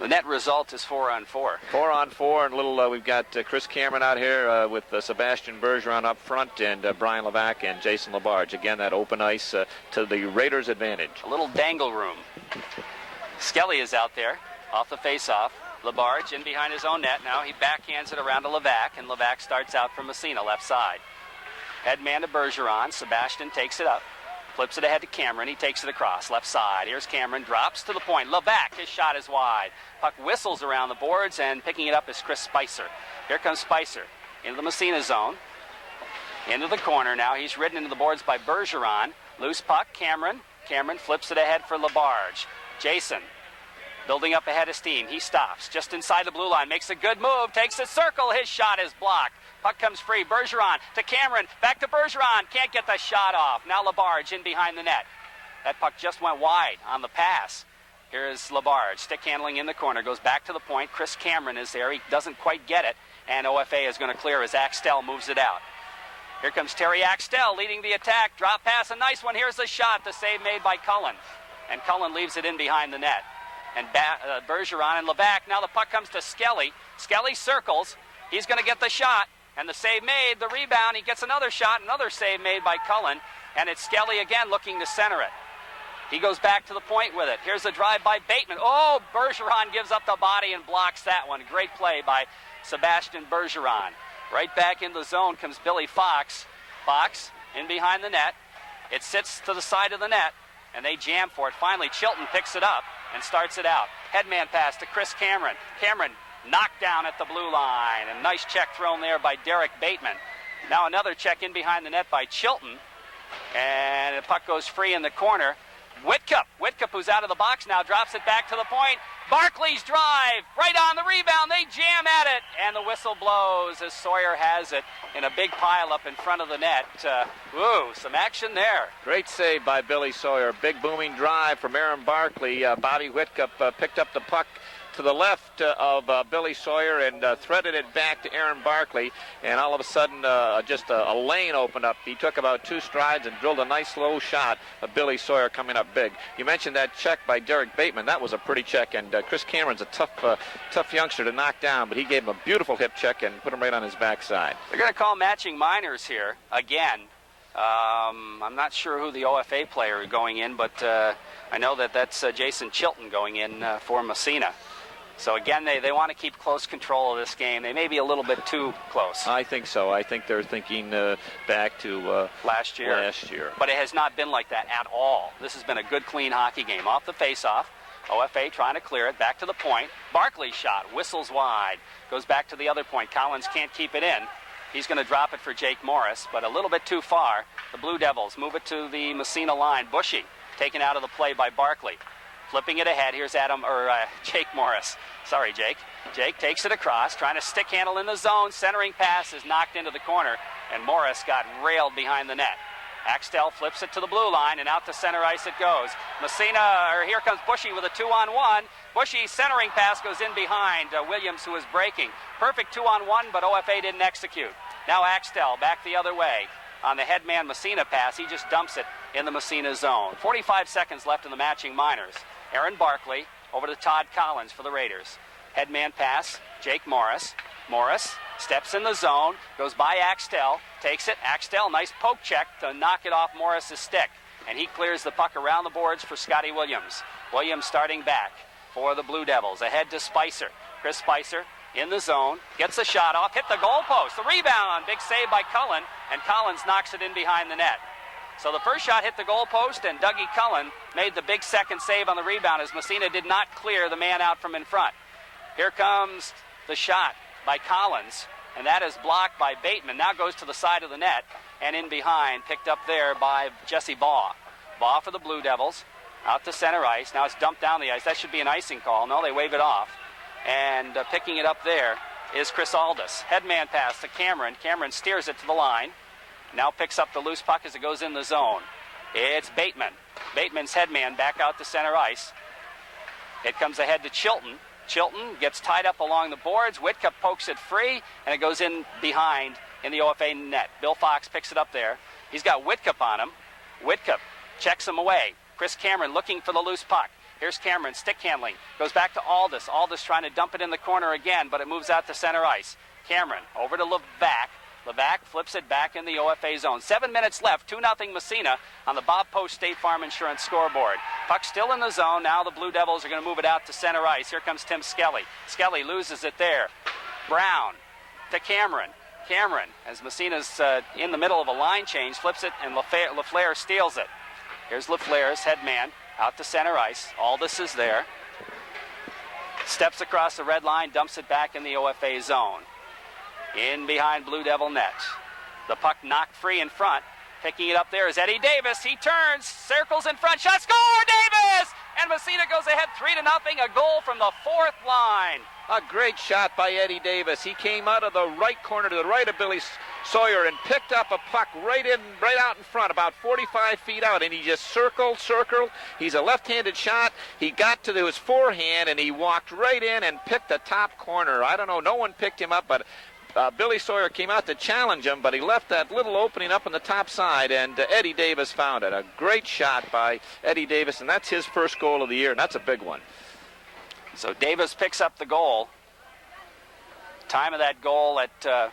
The net result is 4-on-4. 4-on-4, and we've got Chris Cameron out here with Sebastian Bergeron up front, and Brian Levac and Jason Labarge. Again, that open ice to the Raiders' advantage. A little dangle room. Skelly is out there off the face-off. Labarge in behind his own net. Now he backhands it around to Levac, and Levac starts out from Massena, left side. Headman to Bergeron. Sebastian takes it up. Flips it ahead to Cameron. He takes it across, left side. Here's Cameron, drops to the point. Levac, his shot is wide. Puck whistles around the boards, and picking it up is Chris Spicer. Here comes Spicer into the Massena zone. Into the corner now. He's ridden into the boards by Bergeron. Loose puck, Cameron. Cameron flips it ahead for Labarge. Jason building up ahead of steam. He stops just inside the blue line. Makes a good move. Takes a circle. His shot is blocked. Puck comes free. Bergeron to Cameron. Back to Bergeron. Can't get the shot off. Now Labarge in behind the net. That puck just went wide on the pass. Here's Labarge. Stick handling in the corner. Goes back to the point. Chris Cameron is there. He doesn't quite get it. And OFA is going to clear as Axtell moves it out. Here comes Terry Axtell leading the attack. Drop pass. A nice one. Here's the shot. The save made by Cullen. And Cullen leaves it in behind the net. And Bergeron and Levac. Now the puck comes to Skelly. Skelly circles. He's going to get the shot. And the save made. The rebound. He gets another shot. Another save made by Cullen. And it's Skelly again looking to center it. He goes back to the point with it. Here's a drive by Bateman. Oh, Bergeron gives up the body and blocks that one. Great play by Sebastian Bergeron. Right back in the zone comes Billy Fox. Fox in behind the net. It sits to the side of the net. And they jam for it. Finally, Chilton picks it up and starts it out. Headman pass to Chris Cameron. Cameron knocked down at the blue line. A nice check thrown there by Derek Bateman. Now another check in behind the net by Chilton. And the puck goes free in the corner. Whitcup, who's out of the box now, drops it back to the point. Barkley's drive, right on the rebound. They jam at it, and the whistle blows as Sawyer has it in a big pile up in front of the net. Some action there. Great save by Billy Sawyer. Big booming drive from Aaron Barkley. Bobby Whitcup picked up the puck to the left of Billy Sawyer and threaded it back to Aaron Barkley, and all of a sudden just a lane opened up. He took about 2 strides and drilled a nice low shot of Billy Sawyer coming up big. You mentioned that check by Derek Bateman. That was a pretty check, and Chris Cameron's a tough youngster to knock down, but he gate him a beautiful hip check and put him right on his backside. They're going to call matching minors here again. I'm not sure who the OFA player is going in, but I know that's Jason Chilton going in for Massena. So again, they want to keep close control of this game. They may be a little bit too close. I think so. I think they're thinking back to last year. But it has not been like that at all. This has been a good, clean hockey game. Off the face-off, OFA trying to clear it. Back to the point. Barkley's shot. Whistles wide. Goes back to the other point. Collins can't keep it in. He's going to drop it for Jake Morris, but a little bit too far. The Blue Devils move it to the Massena line. Bushy taken out of the play by Barkley. Flipping it ahead, here's Jake Morris. Sorry, Jake. Jake takes it across, trying to stick handle in the zone. Centering pass is knocked into the corner, and Morris got railed behind the net. Axtell flips it to the blue line, and out to center ice it goes. Here comes Bushy with a 2-on-1. Bushy's centering pass goes in behind Williams, who is breaking. Perfect 2-on-1, but OFA didn't execute. Now Axtell back the other way. On the headman Massena pass, he just dumps it in the Massena zone. 45 seconds left in the matching minors. Aaron Barkley over to Todd Collins for the Raiders. Headman pass, Jake Morris. Morris steps in the zone, goes by Axtell, takes it. Axtell, nice poke check to knock it off Morris's stick. And he clears the puck around the boards for Scotty Williams. Williams starting back for the Blue Devils. Ahead to Spicer. Chris Spicer in the zone, gets the shot off, hit the goalpost. The rebound, big save by Cullen, and Collins knocks it in behind the net. So the first shot hit the goalpost, and Dougie Cullen made the big second save on the rebound as Massena did not clear the man out from in front. Here comes the shot by Collins, and that is blocked by Bateman. Now goes to the side of the net, and in behind, picked up there by Jesse Baugh. Baugh for the Blue Devils, out to center ice. Now it's dumped down the ice. That should be an icing call. No, they wave it off. And picking it up there is Chris Aldis. Headman pass to Cameron. Cameron steers it to the line. Now picks up the loose puck as it goes in the zone. It's Bateman. Bateman's headman back out to center ice. It comes ahead to Chilton. Chilton gets tied up along the boards. Whitcup pokes it free, and it goes in behind in the OFA net. Bill Fox picks it up there. He's got Whitcup on him. Whitcup checks him away. Chris Cameron looking for the loose puck. Here's Cameron, stick handling. Goes back to Aldis. Aldis trying to dump it in the corner again, but it moves out to center ice. Cameron over to Levac. Levac flips it back in the OFA zone. 7 minutes left, 2-0 Massena on the Bob Post State Farm Insurance scoreboard. Puck still in the zone. Now the Blue Devils are going to move it out to center ice. Here comes Tim Skelly. Skelly loses it there. Brown to Cameron. Cameron, as Massena's in the middle of a line change, flips it, and LaFleur steals it. Here's LaFleur's headman out to center ice. Aldis is there. Steps across the red line, dumps it back in the OFA zone. In behind Blue Devil net. The puck knocked free in front. Picking it up there is Eddie Davis. He turns, circles in front, shot, score, Davis! And Massena goes ahead 3-0, a goal from the fourth line. A great shot by Eddie Davis. He came out of the right corner to the right of Billy Sawyer and picked up a puck right out in front, about 45 feet out, and he just circled. He's a left-handed shot. He got to his forehand, and he walked right in and picked the top corner. I don't know, no one picked him up, but Billy Sawyer came out to challenge him, but he left that little opening up on the top side, and Eddie Davis found it. A great shot by Eddie Davis, and that's his first goal of the year, and that's a big one. So Davis picks up the goal. Time of that goal at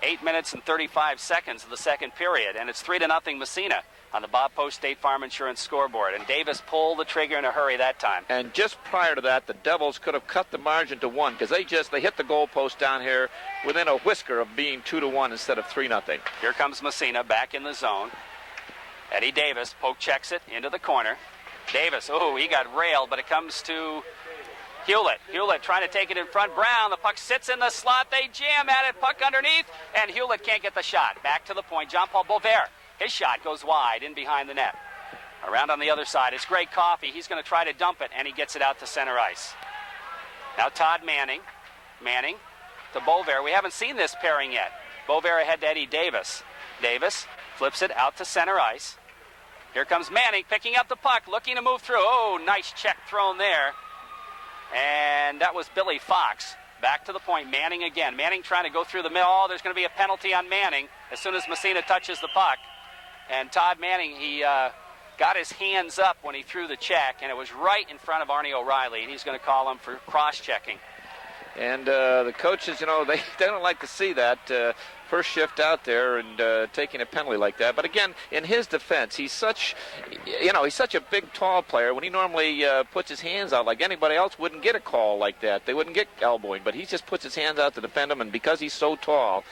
8 minutes and 35 seconds of the second period, and it's 3-0 Massena on the Bob Post State Farm Insurance scoreboard. And Davis pulled the trigger in a hurry that time. And just prior to that, the Devils could have cut the margin to 1 because they hit the goalpost down here within a whisker of being 2-1 instead of 3-0. Here comes Massena back in the zone. Eddie Davis poke checks it into the corner. Davis, he got railed, but it comes to Hewlett. Hewlett trying to take it in front. Brown, the puck sits in the slot. They jam at it. Puck underneath, and Hewlett can't get the shot. Back to the point. Jean-Paul Boisvert. His shot goes wide in behind the net. Around on the other side, it's Greg Coffey. He's going to try to dump it, and he gets it out to center ice. Now Todd Manning. Manning to Boisvert. We haven't seen this pairing yet. Boisvert ahead to Eddie Davis. Davis flips it out to center ice. Here comes Manning picking up the puck, looking to move through. Nice check thrown there. And that was Billy Fox. Back to the point, Manning again. Manning trying to go through the middle. There's going to be a penalty on Manning as soon as Massena touches the puck. And Todd Manning, he got his hands up when he threw the check, and it was right in front of Arnie O'Reilly, and he's going to call him for cross-checking. And the coaches, they don't like to see that first shift out there and taking a penalty like that. But again, in his defense, he's such a big, tall player. When he normally puts his hands out like anybody else wouldn't get a call like that. They wouldn't get elbowing, but he just puts his hands out to defend him, and because he's so tall,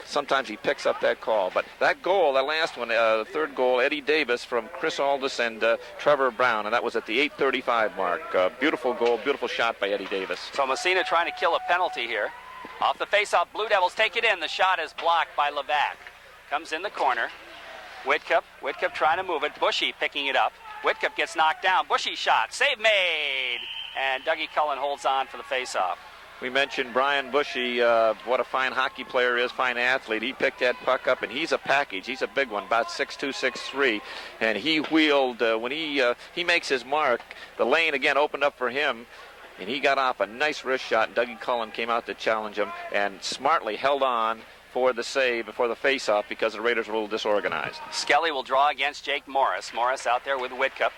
sometimes he picks up that call. But that goal, that last one, the third goal, Eddie Davis from Chris Aldis and Trevor Brown, and that was at the 8:35 mark. Beautiful goal, beautiful shot by Eddie Davis. So Massena trying to kill a penalty here. Off the face-off, Blue Devils take it in. The shot is blocked by Levac. Comes in the corner. Whitcup trying to move it. Bushy picking it up. Whitcup gets knocked down. Bushy shot. Save made. And Dougie Cullen holds on for the face-off. We mentioned Brian Bushy, what a fine hockey player is, fine athlete. He picked that puck up, and he's a package. He's a big one, about 6'2", 6'3", and he wheeled when he makes his mark. The lane again opened up for him, and he got off a nice wrist shot. And Dougie Cullen came out to challenge him, and smartly held on for the save before the face-off because the Raiders were a little disorganized. Skelly will draw against Jake Morris. Morris out there with Whitcup.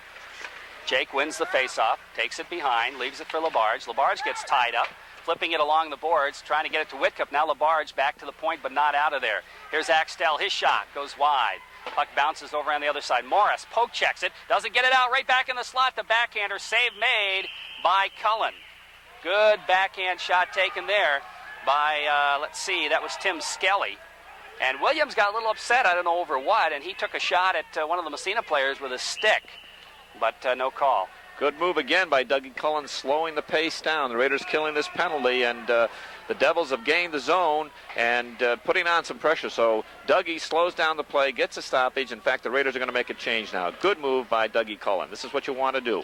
Jake wins the faceoff, takes it behind, leaves it for Labarge. Labarge gets tied up, flipping it along the boards, trying to get it to Whitcup. Now Labarge back to the point, but not out of there. Here's Axtell. His shot goes wide. Puck bounces over on the other side. Morris poke checks it, doesn't get it out, right back in the slot. The backhander, save made by Cullen. Good backhand shot taken there by, let's see, that was Tim Skelly. And Williams got a little upset, I don't know over what, and he took a shot at one of the Massena players with a stick, but no call. Good move again by Dougie Cullen, slowing the pace down. The Raiders killing this penalty, and the Devils have gained the zone and putting on some pressure. So Dougie slows down the play, gets a stoppage. In fact, the Raiders are going to make a change now. Good move by Dougie Cullen. This is what you want to do.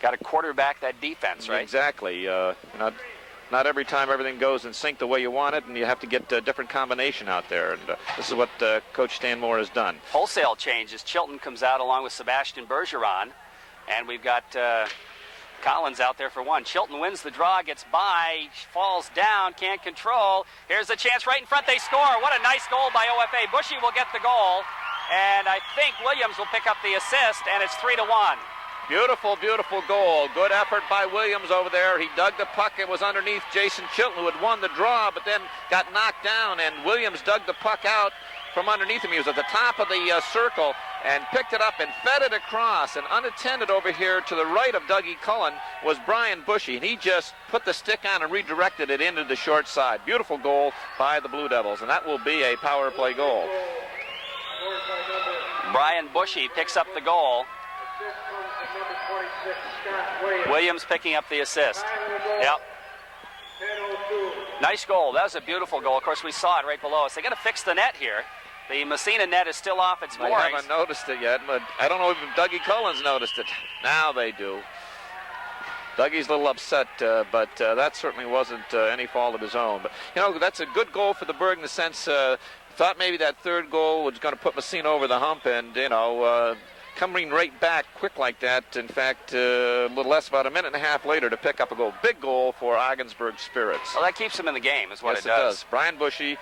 Got to quarterback that defense, right? Exactly. Not every time everything goes in sync the way you want it, and you have to get a different combination out there. And this is what Coach Stan Moore has done. Wholesale changes. Chilton comes out along with Sebastian Bergeron. And we've got Collins out there for one. Chilton wins the draw, gets by, falls down, can't control. Here's a chance right in front. They score. What a nice goal by OFA. Bushy will get the goal. And I think Williams will pick up the assist, and it's 3-1. Beautiful, beautiful goal. Good effort by Williams over there. He dug the puck. It was underneath Jason Chilton, who had won the draw, but then got knocked down, and Williams dug the puck out from underneath him. He was at the top of the circle and picked it up and fed it across. And unattended over here to the right of Dougie Cullen was Brian Bushy, and he just put the stick on and redirected it into the short side. Beautiful goal by the Blue Devils, and that will be a power play goal. Brian Bushy picks up the goal. Williams picking up the assist. Yep. Nice goal. That was a beautiful goal. Of course, we saw it right below us. They got to fix the net here. The Massena net is still off its moorings. I haven't noticed it yet, but I don't know if Dougie Cullen's noticed it. Now they do. Dougie's a little upset, but that certainly wasn't any fault of his own. But, that's a good goal for the Berg in the sense, thought maybe that third goal was going to put Massena over the hump, and, coming right back quick like that. In fact, a little less, about a minute and a half later, to pick up a goal. Big goal for Ogdensburg Spirits. Well, that keeps him in the game, is what yes, it does. Brian Bushy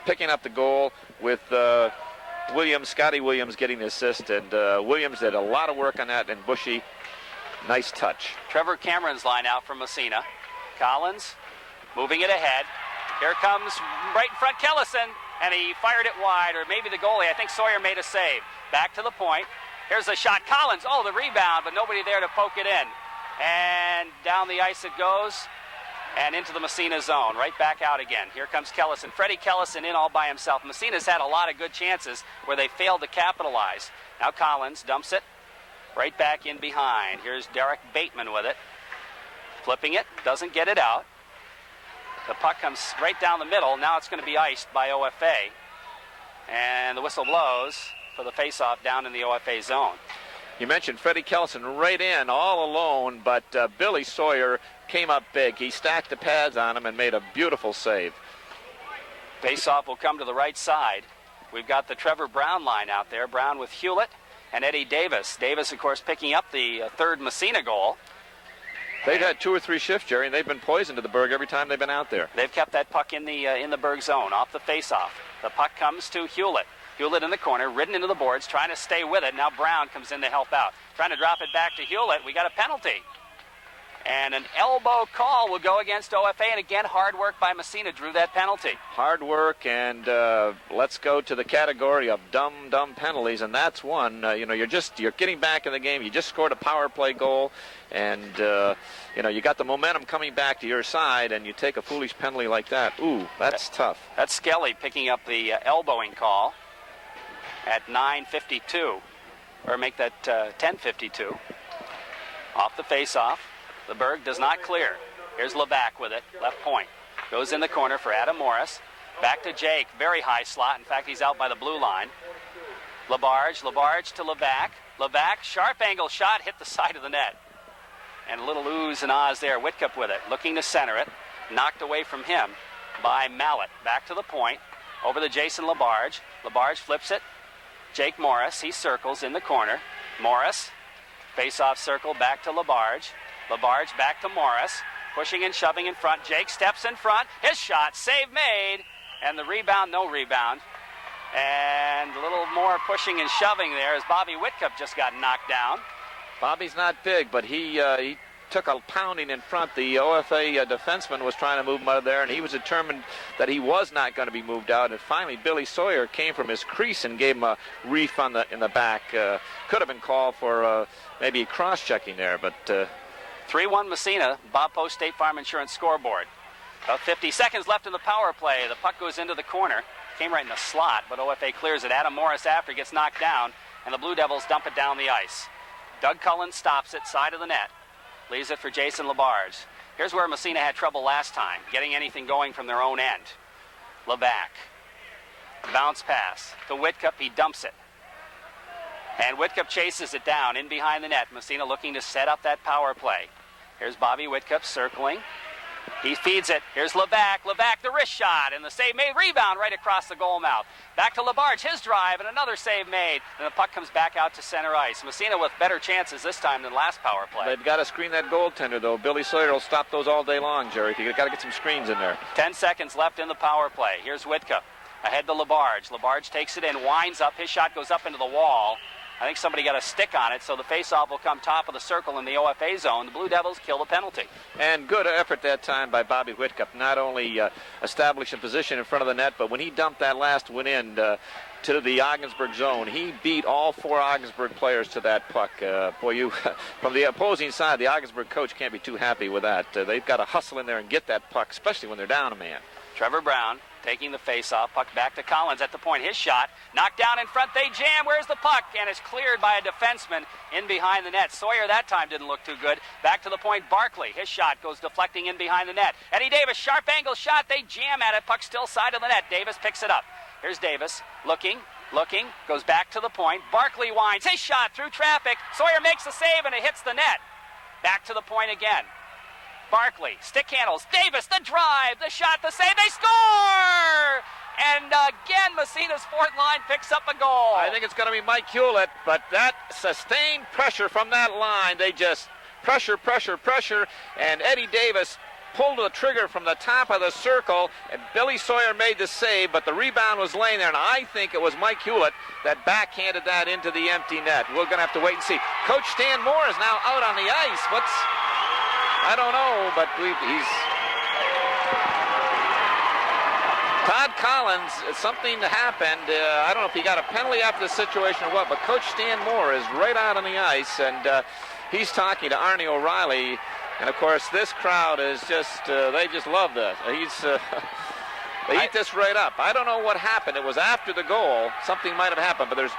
picking up the goal with Scotty Williams getting the assist. And Williams did a lot of work on that, and Bushy, nice touch. Trevor Cameron's line out from Massena. Collins moving it ahead. Here comes right in front Kellison, and he fired it wide, or maybe the goalie. I think Sawyer made a save. Back to the point. Here's a shot. Collins, the rebound, but nobody there to poke it in. And down the ice it goes, and into the Massena zone. Right back out again. Here comes Kellison. Freddie Kellison in all by himself. Massena's had a lot of good chances where they failed to capitalize. Now Collins dumps it right back in behind. Here's Derek Bateman with it. Flipping it, doesn't get it out. The puck comes right down the middle. Now it's going to be iced by OFA. And the whistle blows for the face-off down in the OFA zone. You mentioned Freddie Kellison right in all alone, but Billy Sawyer came up big. He stacked the pads on him and made a beautiful save. Face-off will come to the right side. We've got the Trevor Brown line out there. Brown with Hewlett and Eddie Davis. Davis, of course, picking up the third Massena goal. They've had 2 or 3 shifts, Jerry, and they've been poisoned to the Berg every time they've been out there. They've kept that puck in the Berg zone, off the face-off. The puck comes to Hewlett. Hewlett in the corner, ridden into the boards, trying to stay with it. Now Brown comes in to help out. Trying to drop it back to Hewlett. We got a penalty. And an elbow call will go against OFA. And again, hard work by Massena drew that penalty. Hard work, and let's go to the category of dumb penalties. And that's one. You're getting back in the game. You just scored a power play goal. And, you got the momentum coming back to your side, and you take a foolish penalty like that. Ooh, that's tough. That's Skelly picking up the elbowing call at 9:52, or make that 10:52. Off the face-off. The Berg does not clear. Here's Levac with it, left point. Goes in the corner for Adam Morris. Back to Jake, very high slot. In fact, he's out by the blue line. Labarge to Levac. Levac, sharp angle shot, hit the side of the net. And a little oohs and ahs there. Whitcup with it, looking to center it. Knocked away from him by Mallet. Back to the point, over to Jason Labarge. Labarge flips it. Jake Morris, he circles in the corner. Morris, face-off circle, back to Labarge. Labarge back to Morris, pushing and shoving in front. Jake steps in front. His shot, save made. And the rebound, no rebound. And a little more pushing and shoving there as Bobby Whitcup just got knocked down. Bobby's not big, but he took a pounding in front. The OFA defenseman was trying to move him out of there, and he was determined that he was not going to be moved out. And finally, Billy Sawyer came from his crease and gave him a reef in the back. Could have been called for maybe cross-checking there, but 3-1 Massena, Bob Post State Farm Insurance scoreboard. About 50 seconds left in the power play. The puck goes into the corner. Came right in the slot, but OFA clears it. Adam Morris after gets knocked down, and the Blue Devils dump it down the ice. Doug Cullen stops it, side of the net. Leaves it for Jason Labarge. Here's where Massena had trouble last time, getting anything going from their own end. Levac. Bounce pass to Whitcup. He dumps it. And Whitcup chases it down in behind the net. Massena looking to set up that power play. Here's Bobby Whitcup circling. He feeds it. Here's Levac. Levac, the wrist shot, and the save made. Rebound right across the goal mouth. Back to Labarge, his drive, and another save made. And the puck comes back out to center ice. Massena with better chances this time than last power play. They've got to screen that goaltender, though. Billy Sawyer will stop those all day long, Jerry. You've got to get some screens in there. 10 seconds left in the power play. Here's Whitcup. Ahead to Labarge. Labarge takes it in, winds up. His shot goes up into the wall. I think somebody got a stick on it, so the faceoff will come top of the circle in the OFA zone. The Blue Devils kill the penalty. And good effort that time by Bobby Whitcup. Not only establishing position in front of the net, but when he dumped that last one in to the Ogdensburg zone, he beat all 4 Ogdensburg players to that puck. Boy, from the opposing side, the Ogdensburg coach can't be too happy with that. They've got to hustle in there and get that puck, especially when they're down a man. Trevor Brown taking the face-off. Puck back to Collins at the point. His shot knocked down in front. They jam. Where's the puck? And it's cleared by a defenseman in behind the net. Sawyer that time didn't look too good. Back to the point. Barkley. His shot goes deflecting in behind the net. Eddie Davis, sharp angle shot. They jam at it. Puck still side of the net. Davis picks it up. Here's Davis looking, goes back to the point. Barkley winds. His shot through traffic. Sawyer makes the save and it hits the net. Back to the point again. Barkley, stick handles, Davis, the drive, the shot, the save, they score! And again, Massena's fourth line picks up a goal. I think it's going to be Mike Hewlett, but that sustained pressure from that line, they just pressure, and Eddie Davis pulled the trigger from the top of the circle, and Billy Sawyer made the save, but the rebound was laying there, and I think it was Mike Hewlett that backhanded that into the empty net. We're going to have to wait and see. Coach Stan Moore is now out on the ice. I don't know, but he's... Todd Collins, something happened. I don't know if he got a penalty after the situation or what, but Coach Stan Moore is right out on the ice, and he's talking to Arnie O'Reilly. And, of course, this crowd is just, they just love this. They eat this right up. I don't know what happened. It was after the goal. Something might have happened, but there's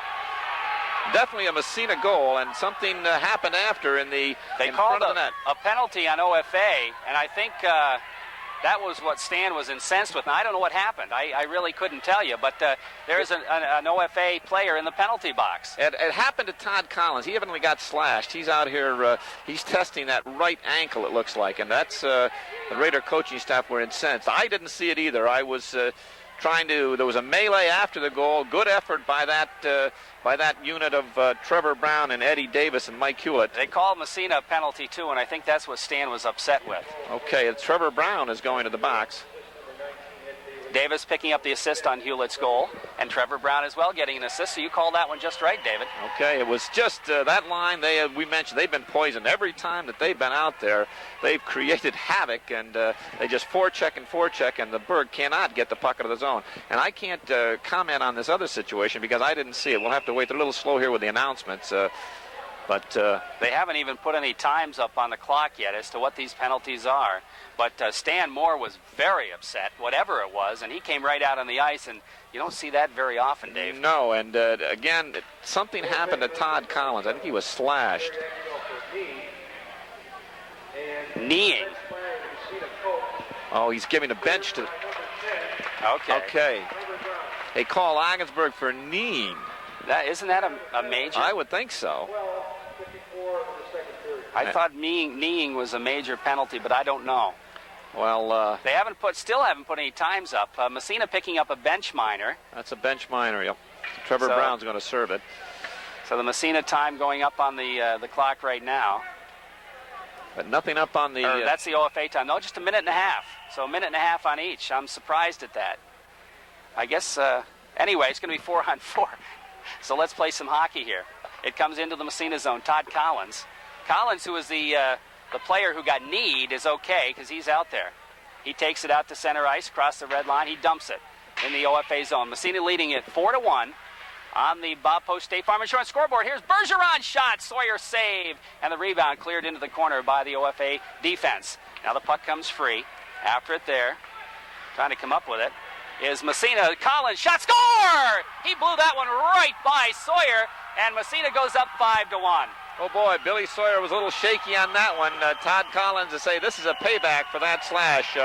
definitely a Massena goal, and something happened after in front of the net. A penalty on OFA, and I think that was what Stan was incensed with. Now, I don't know what happened. I really couldn't tell you, but there is an OFA player in the penalty box. It happened to Todd Collins. He evidently got slashed. He's out here, he's testing that right ankle, it looks like, and that's the Raider coaching staff were incensed. I didn't see it either. I was there was a melee after the goal. Good effort by that unit of Trevor Brown and Eddie Davis and Mike Hewlett. They called Massena a penalty too, and I think that's what Stan was upset with. Okay, Trevor Brown is going to the box. Davis picking up the assist on Hewlett's goal, and Trevor Brown as well getting an assist, so you called that one just right, David. Okay, it was just that line we mentioned, they've been poisoned. Every time that they've been out there, they've created havoc, and they just forecheck, and the Berg cannot get the puck out of the zone. And I can't comment on this other situation because I didn't see it. We'll have to wait. They're a little slow here with the announcements. But they haven't even put any times up on the clock yet as to what these penalties are. But Stan Moore was very upset, whatever it was, and he came right out on the ice, and you don't see that very often, Dave. No, and again, something happened to Todd Collins. I think he was slashed. Kneeing. Oh, he's giving a bench to... Okay. They call Ogdensburg for kneeing. Isn't that a major? I would think so. I thought kneeing was a major penalty, but I don't know. Well, they still haven't put any times up. Massena picking up a bench minor. That's a bench minor. Yep. Trevor Brown's going to serve it. So the Massena time going up on the clock right now. But nothing up on the... that's the OFA time. No, just a minute and a half. So a minute and a half on each. I'm surprised at that. I guess, anyway, it's going to be 4-on-4. So let's play some hockey here. It comes into the Massena zone. Todd Collins. Collins, who is the player who got kneed, is okay because he's out there. He takes it out to center ice, across the red line. He dumps it in the OFA zone. Massena leading it 4-1 on the Bob Post State Farm Insurance scoreboard. Here's Bergeron's shot. Sawyer save. And the rebound cleared into the corner by the OFA defense. Now the puck comes free. After it there, trying to come up with it, is Massena. Collins, shot, score! He blew that one right by Sawyer, and Massena goes up 5-1. Oh boy, Billy Sawyer was a little shaky on that one. Todd Collins to say this is a payback for that slash.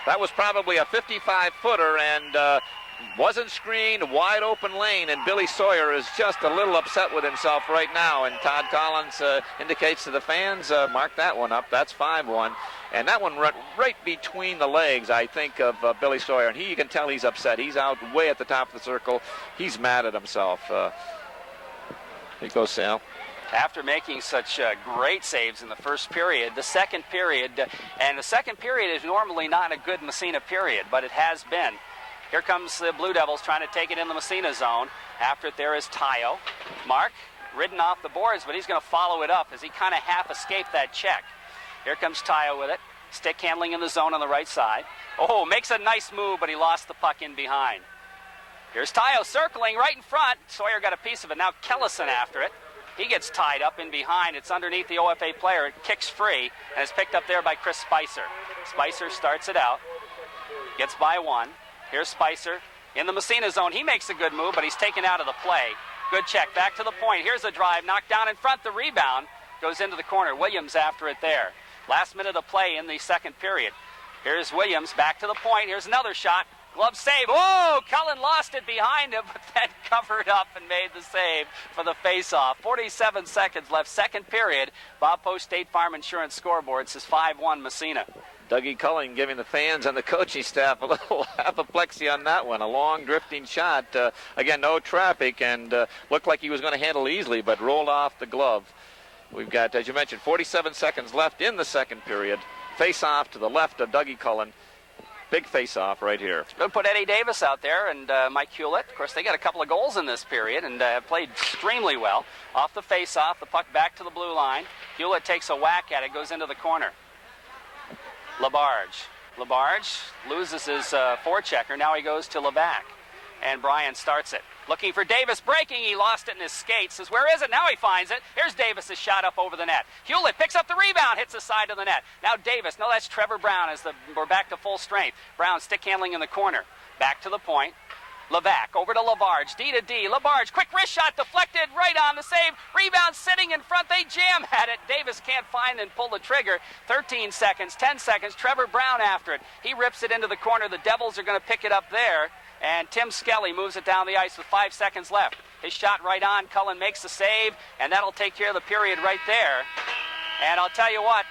That was probably a 55-footer and wasn't screened, wide open lane, and Billy Sawyer is just a little upset with himself right now, and Todd Collins indicates to the fans, mark that one up. That's 5-1. And that one went right between the legs, I think, of Billy Sawyer. And you can tell he's upset. He's out way at the top of the circle. He's mad at himself. Here goes Sal. After making such great saves in the first period, the second period, and the second period is normally not a good Massena period, but it has been. Here comes the Blue Devils trying to take it in the Massena zone. After it there is Tayo. Mark, ridden off the boards, but he's going to follow it up as he kind of half escaped that check. Here comes Tayo with it. Stick handling in the zone on the right side. Oh, makes a nice move, but he lost the puck in behind. Here's Tayo circling right in front. Sawyer got a piece of it. Now Kellison after it. He gets tied up in behind. It's underneath the OFA player. It kicks free, and it's picked up there by Chris Spicer. Spicer starts it out. Gets by one. Here's Spicer in the Massena zone. He makes a good move, but he's taken out of the play. Good check. Back to the point. Here's a drive. Knocked down in front. The rebound goes into the corner. Williams after it there. Last minute of play in the second period. Here's Williams back to the point. Here's another shot. Glove save. Oh, Cullen lost it behind him, but then covered up and made the save for the face-off. 47 seconds left, second period. Bob Post State Farm Insurance scoreboard says 5-1 Massena. Dougie Cullen giving the fans and the coaching staff a little apoplexy on that one. A long drifting shot. Again, no traffic, and looked like he was going to handle it easily, but rolled off the glove. We've got, as you mentioned, 47 seconds left in the second period. Face-off to the left of Dougie Cullen. Big face-off right here. Good put Eddie Davis out there and Mike Hewlett. Of course, they got a couple of goals in this period and have played extremely well. Off the face-off, the puck back to the blue line. Hewlett takes a whack at it, goes into the corner. LaBarge. LaBarge loses his forechecker. Now he goes to Levac. And Bryan starts it. Looking for Davis, breaking. He lost it in his skates. Says, where is it? Now he finds it. Here's Davis' shot up over the net. Hewlett picks up the rebound, hits the side of the net. Now Davis. No, that's Trevor Brown as we're back to full strength. Brown stick handling in the corner. Back to the point. Levac over to LaBarge. D to D. LaBarge, quick wrist shot deflected right on the save. Rebound sitting in front. They jam at it. Davis can't find and pull the trigger. 13 seconds, 10 seconds. Trevor Brown after it. He rips it into the corner. The Devils are going to pick it up there. And Tim Skelly moves it down the ice with 5 seconds left. His shot right on. Cullen makes the save, and that'll take care of the period right there. And I'll tell you what,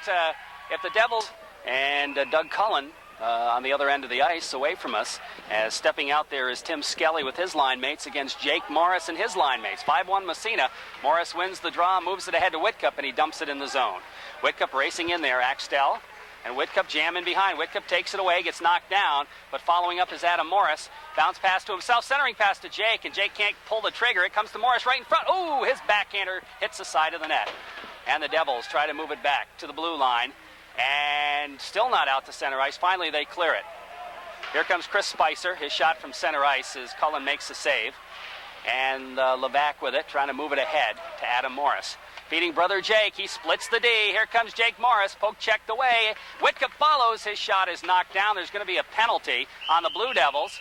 if the Devils and Doug Cullen on the other end of the ice away from us, as stepping out there is Tim Skelly with his line mates against Jake Morris and his line mates. 5-1 Massena. Morris wins the draw, moves it ahead to Whitcup, and he dumps it in the zone. Whitcup racing in there. Axtell. And Whitcup jamming behind. Whitcup takes it away, gets knocked down, but following up is Adam Morris. Bounce pass to himself, centering pass to Jake, and Jake can't pull the trigger. It comes to Morris right in front. Ooh, his backhander hits the side of the net. And the Devils try to move it back to the blue line, and still not out to center ice. Finally, they clear it. Here comes Chris Spicer. His shot from center ice as Cullen makes the save. And Levac with it, trying to move it ahead to Adam Morris. Feeding brother Jake, he splits the D. Here comes Jake Morris, poke checked away. Whitcup follows, his shot is knocked down. There's going to be a penalty on the Blue Devils.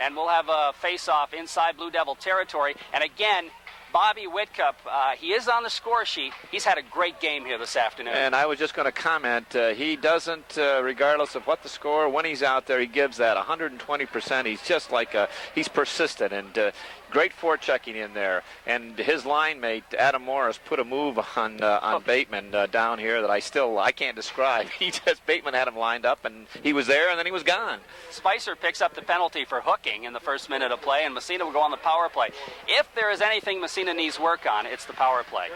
And we'll have a face-off inside Blue Devil territory. And again, Bobby Whitcup, he is on the score sheet. He's had a great game here this afternoon. And I was just going to comment, he doesn't, regardless of what the score, when he's out there, he gives that 120%. He's just like, he's persistent and great forechecking in there. And his line mate, Adam Morris, put a move on Bateman down here that I can't describe. Bateman had him lined up, and he was there, and then he was gone. Spicer picks up the penalty for hooking in the first minute of play, and Massena will go on the power play. If there is anything Massena needs work on, it's the power play.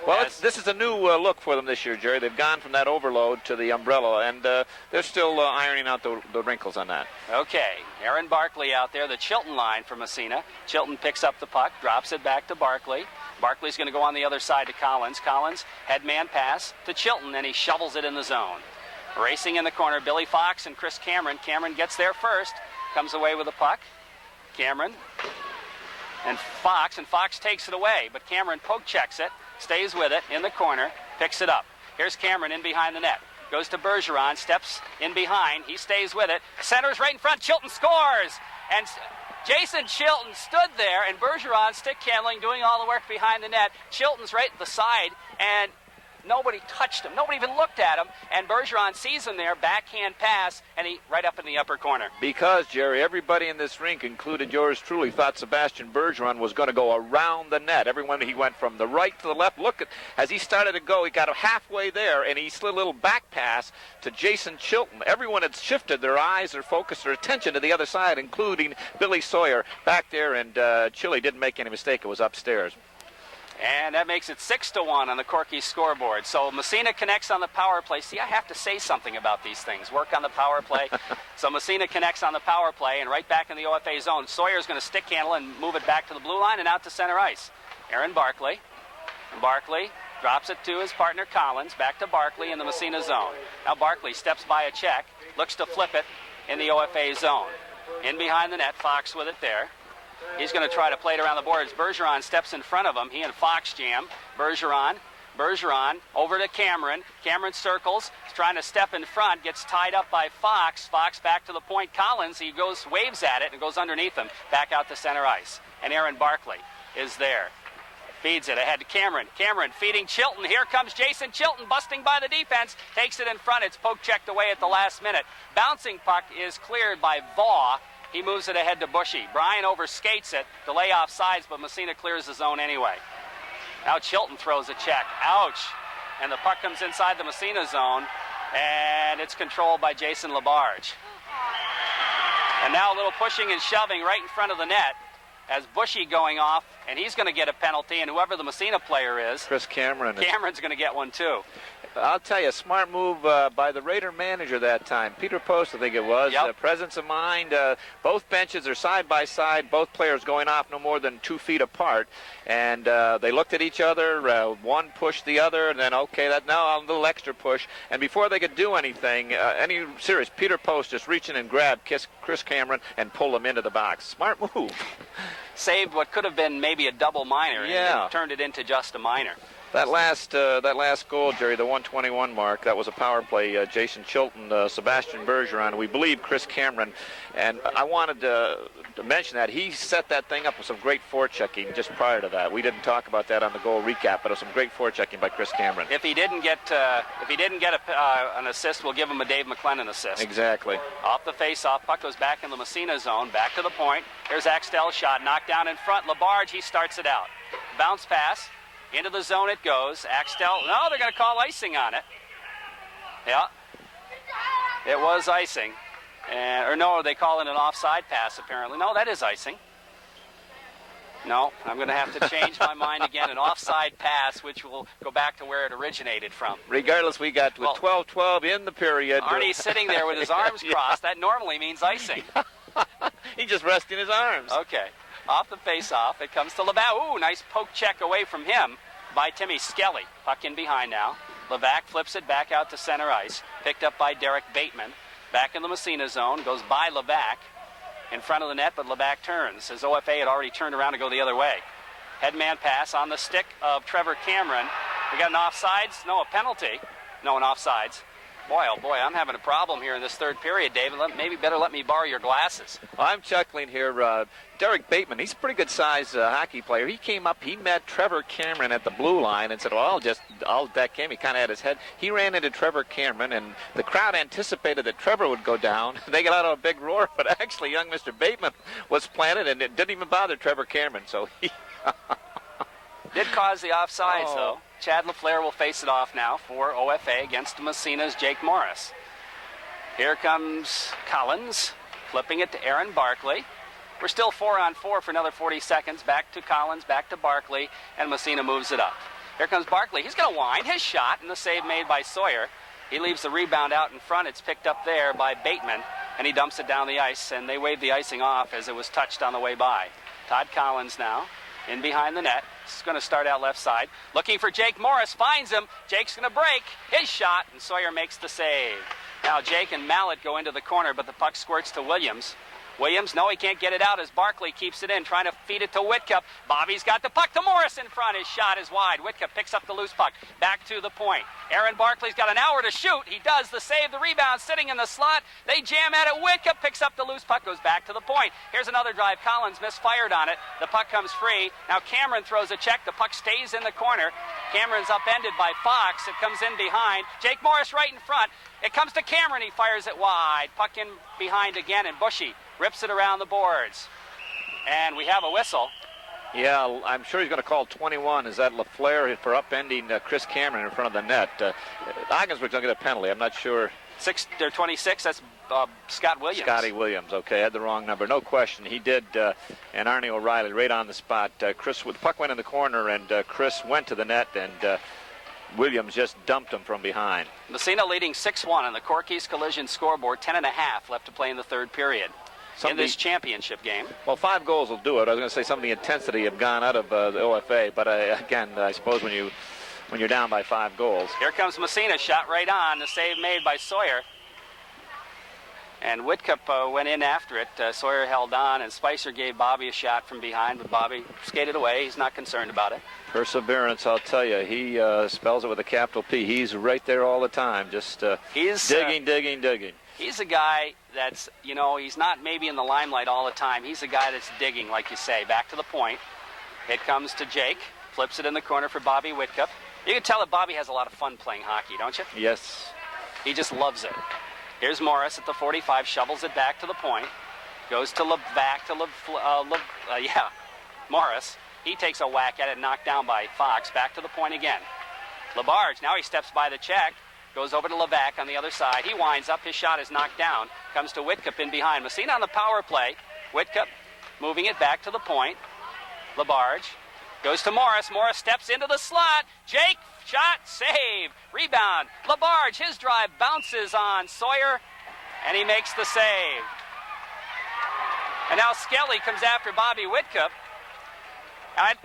Well, this is a new look for them this year, Jerry. They've gone from that overload to the umbrella, and they're still ironing out the wrinkles on that. Okay, Aaron Barkley out there, the Chilton line for Massena. Chilton picks up the puck, drops it back to Barkley. Barkley's going to go on the other side to Collins. Collins, head man pass to Chilton, and he shovels it in the zone. Racing in the corner, Billy Fox and Chris Cameron. Cameron gets there first, comes away with the puck. Cameron and Fox takes it away, but Cameron poke checks it, stays with it in the corner, picks it up. Here's Cameron in behind the net. Goes to Bergeron, steps in behind, he stays with it, centers right in front, Chilton scores! And Jason Chilton stood there, and Bergeron stick handling, doing all the work behind the net. Chilton's right at the side, and nobody touched him. Nobody even looked at him. And Bergeron sees him there, backhand pass, and he right up in the upper corner. Because, Jerry, everybody in this rink, including yours truly, thought Sebastian Bergeron was going to go around the net. Everyone, he went from the right to the left. Look, as he started to go, he got halfway there, and he slid a little back pass to Jason Chilton. Everyone had shifted their eyes, their focus, their attention to the other side, including Billy Sawyer back there, and Chile didn't make any mistake. It was upstairs. And that makes it 6-1 on the Corky scoreboard. So Massena connects on the power play. See, I have to say something about these things. Work on the power play. So Massena connects on the power play, and right back in the OFA zone. Sawyer's going to stick handle and move it back to the blue line and out to center ice. Aaron Barkley. Barkley drops it to his partner Collins. Back to Barkley in the Massena zone. Now Barkley steps by a check, looks to flip it in the OFA zone. In behind the net, Fox with it there. He's going to try to play it around the boards. Bergeron steps in front of him. He and Fox jam. Bergeron over to Cameron. Cameron circles. He's trying to step in front. Gets tied up by Fox. Fox back to the point. Collins, he goes, waves at it and goes underneath him. Back out to center ice. And Aaron Barkley is there. Feeds it ahead to Cameron. Cameron feeding Chilton. Here comes Jason Chilton busting by the defense. Takes it in front. It's poke checked away at the last minute. Bouncing puck is cleared by Vaugh. He moves it ahead to Bushy. Bryan overskates it to lay off sides, but Massena clears the zone anyway. Now Chilton throws a check. Ouch. And the puck comes inside the Massena zone, and it's controlled by Jason Labarge. And now a little pushing and shoving right in front of the net as Bushy going off, and he's going to get a penalty, and whoever the Massena player is, Chris Cameron. Cameron's going to get one too. I'll tell you, a smart move by the Raider manager that time. Peter Post, I think it was. Yep. Presence of mind. Both benches are side by side, both players going off no more than 2 feet apart. And they looked at each other. One pushed the other, and then, okay, now a little extra push. And before they could do anything, any serious, Peter Post just reached in and grabbed Chris Cameron and pulled him into the box. Smart move. Saved what could have been maybe a double minor, yeah, and turned it into just a minor. That last goal, Jerry, the 121 mark, that was a power play. Jason Chilton, Sebastian Bergeron, we believe Chris Cameron. And I wanted to mention that he set that thing up with some great forechecking just prior to that. We didn't talk about that on the goal recap, but it was some great forechecking by Chris Cameron. If he didn't get an assist, we'll give him a Dave McLennan assist. Exactly. Off the face-off, puck goes back in the Massena zone, back to the point. Here's Axtell's shot, knocked down in front. Labarge, he starts it out. Bounce pass. Into the zone it goes. Axtell, no, they're going to call icing on it. Yeah. It was icing. Or no, they call it an offside pass, apparently. No, that is icing. No, I'm going to have to change my mind again. An offside pass, which will go back to where it originated from. Regardless, we got with 12-12 in the period. Arnie's sitting there with his arms crossed. That normally means icing. He's just resting his arms. Okay. Off the face-off, it comes to Levac. Ooh, nice poke check away from him by Timmy Skelly. Puck in behind now. Levac flips it back out to center ice. Picked up by Derek Bateman. Back in the Massena zone. Goes by Levac in front of the net, but Levac turns. His OFA had already turned around to go the other way. Headman pass on the stick of Trevor Cameron. We got an offsides? No, a penalty. No, an offsides. Boy, oh boy, I'm having a problem here in this third period, David. Maybe better let me borrow your glasses. I'm chuckling here. Derek Bateman, he's a pretty good-sized hockey player. He came up, he met Trevor Cameron at the blue line and said, well, I'll deck him. He kind of had his head. He ran into Trevor Cameron, and the crowd anticipated that Trevor would go down. They got out of a big roar, but actually young Mr. Bateman was planted, and it didn't even bother Trevor Cameron. So he did cause the offsides, though. Chad LaFleur will face it off now for OFA against Massena's Jake Morris. Here comes Collins, flipping it to Aaron Barkley. We're still 4-on-4 for another 40 seconds. Back to Collins, back to Barkley, and Massena moves it up. Here comes Barkley. He's going to wind his shot, and the save made by Sawyer. He leaves the rebound out in front. It's picked up there by Bateman, and he dumps it down the ice, and they wave the icing off as it was touched on the way by. Todd Collins now in behind the net. This is going to start out left side. Looking for Jake Morris, finds him. Jake's going to break his shot, and Sawyer makes the save. Now Jake and Mallet go into the corner, but the puck squirts to Williams. Williams, no, he can't get it out as Barkley keeps it in, trying to feed it to Whitcup. Bobby's got the puck to Morris in front. His shot is wide. Whitcup picks up the loose puck. Back to the point. Aaron Barkley's got an hour to shoot. He does the save, the rebound, sitting in the slot. They jam at it. Whitcup picks up the loose puck, goes back to the point. Here's another drive. Collins misfired on it. The puck comes free. Now Cameron throws a check. The puck stays in the corner. Cameron's upended by Fox. It comes in behind. Jake Morris right in front. It comes to Cameron. He fires it wide. Puck in behind again, and Bushy rips it around the boards. And we have a whistle. Yeah, I'm sure he's going to call 21. Is that LaFleur for upending Chris Cameron in front of the net? Ogdensburg's going to get a penalty. I'm not sure. 26, that's Scott Williams. Scotty Williams, okay, had the wrong number. No question, he did, and Arnie O'Reilly right on the spot. Chris, the puck went in the corner, and Chris went to the net, and Williams just dumped him from behind. Massena leading 6-1 on the Corky's Collision scoreboard. 10.5 left to play in the third period. In this championship game. Well, 5 goals will do it. I was going to say some of the intensity have gone out of the OFA, but again, I suppose when you're down by 5 goals. Here comes Massena, shot right on. The save made by Sawyer. And Whitcup went in after it. Sawyer held on, and Spicer gave Bobby a shot from behind, but Bobby skated away. He's not concerned about it. Perseverance, I'll tell you. He spells it with a capital P. He's right there all the time, just digging. He's a guy that's, he's not maybe in the limelight all the time. He's a guy that's digging, like you say. Back to the point. It comes to Jake. Flips it in the corner for Bobby Whitcup. You can tell that Bobby has a lot of fun playing hockey, don't you? Yes. He just loves it. Here's Morris at the 45. Shovels it back to the point. Goes to Morris. He takes a whack at it, knocked down by Fox. Back to the point again. Labarge, now he steps by the check. Goes over to Levac on the other side. He winds up. His shot is knocked down. Comes to Whitcup in behind. Massena on the power play. Whitcup moving it back to the point. Labarge goes to Morris. Morris steps into the slot. Jake, shot, save, rebound. Labarge, his drive bounces on Sawyer, and he makes the save. And now Skelly comes after Bobby Whitcup.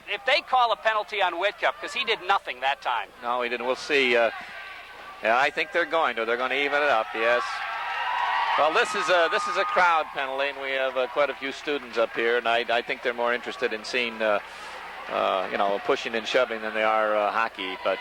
If they call a penalty on Whitcup, because he did nothing that time. No, he didn't. We'll see. Yeah, I think they're going to. They're going to even it up, yes. Well, this is a crowd penalty, and we have quite a few students up here, and I think they're more interested in seeing, pushing and shoving than they are hockey. But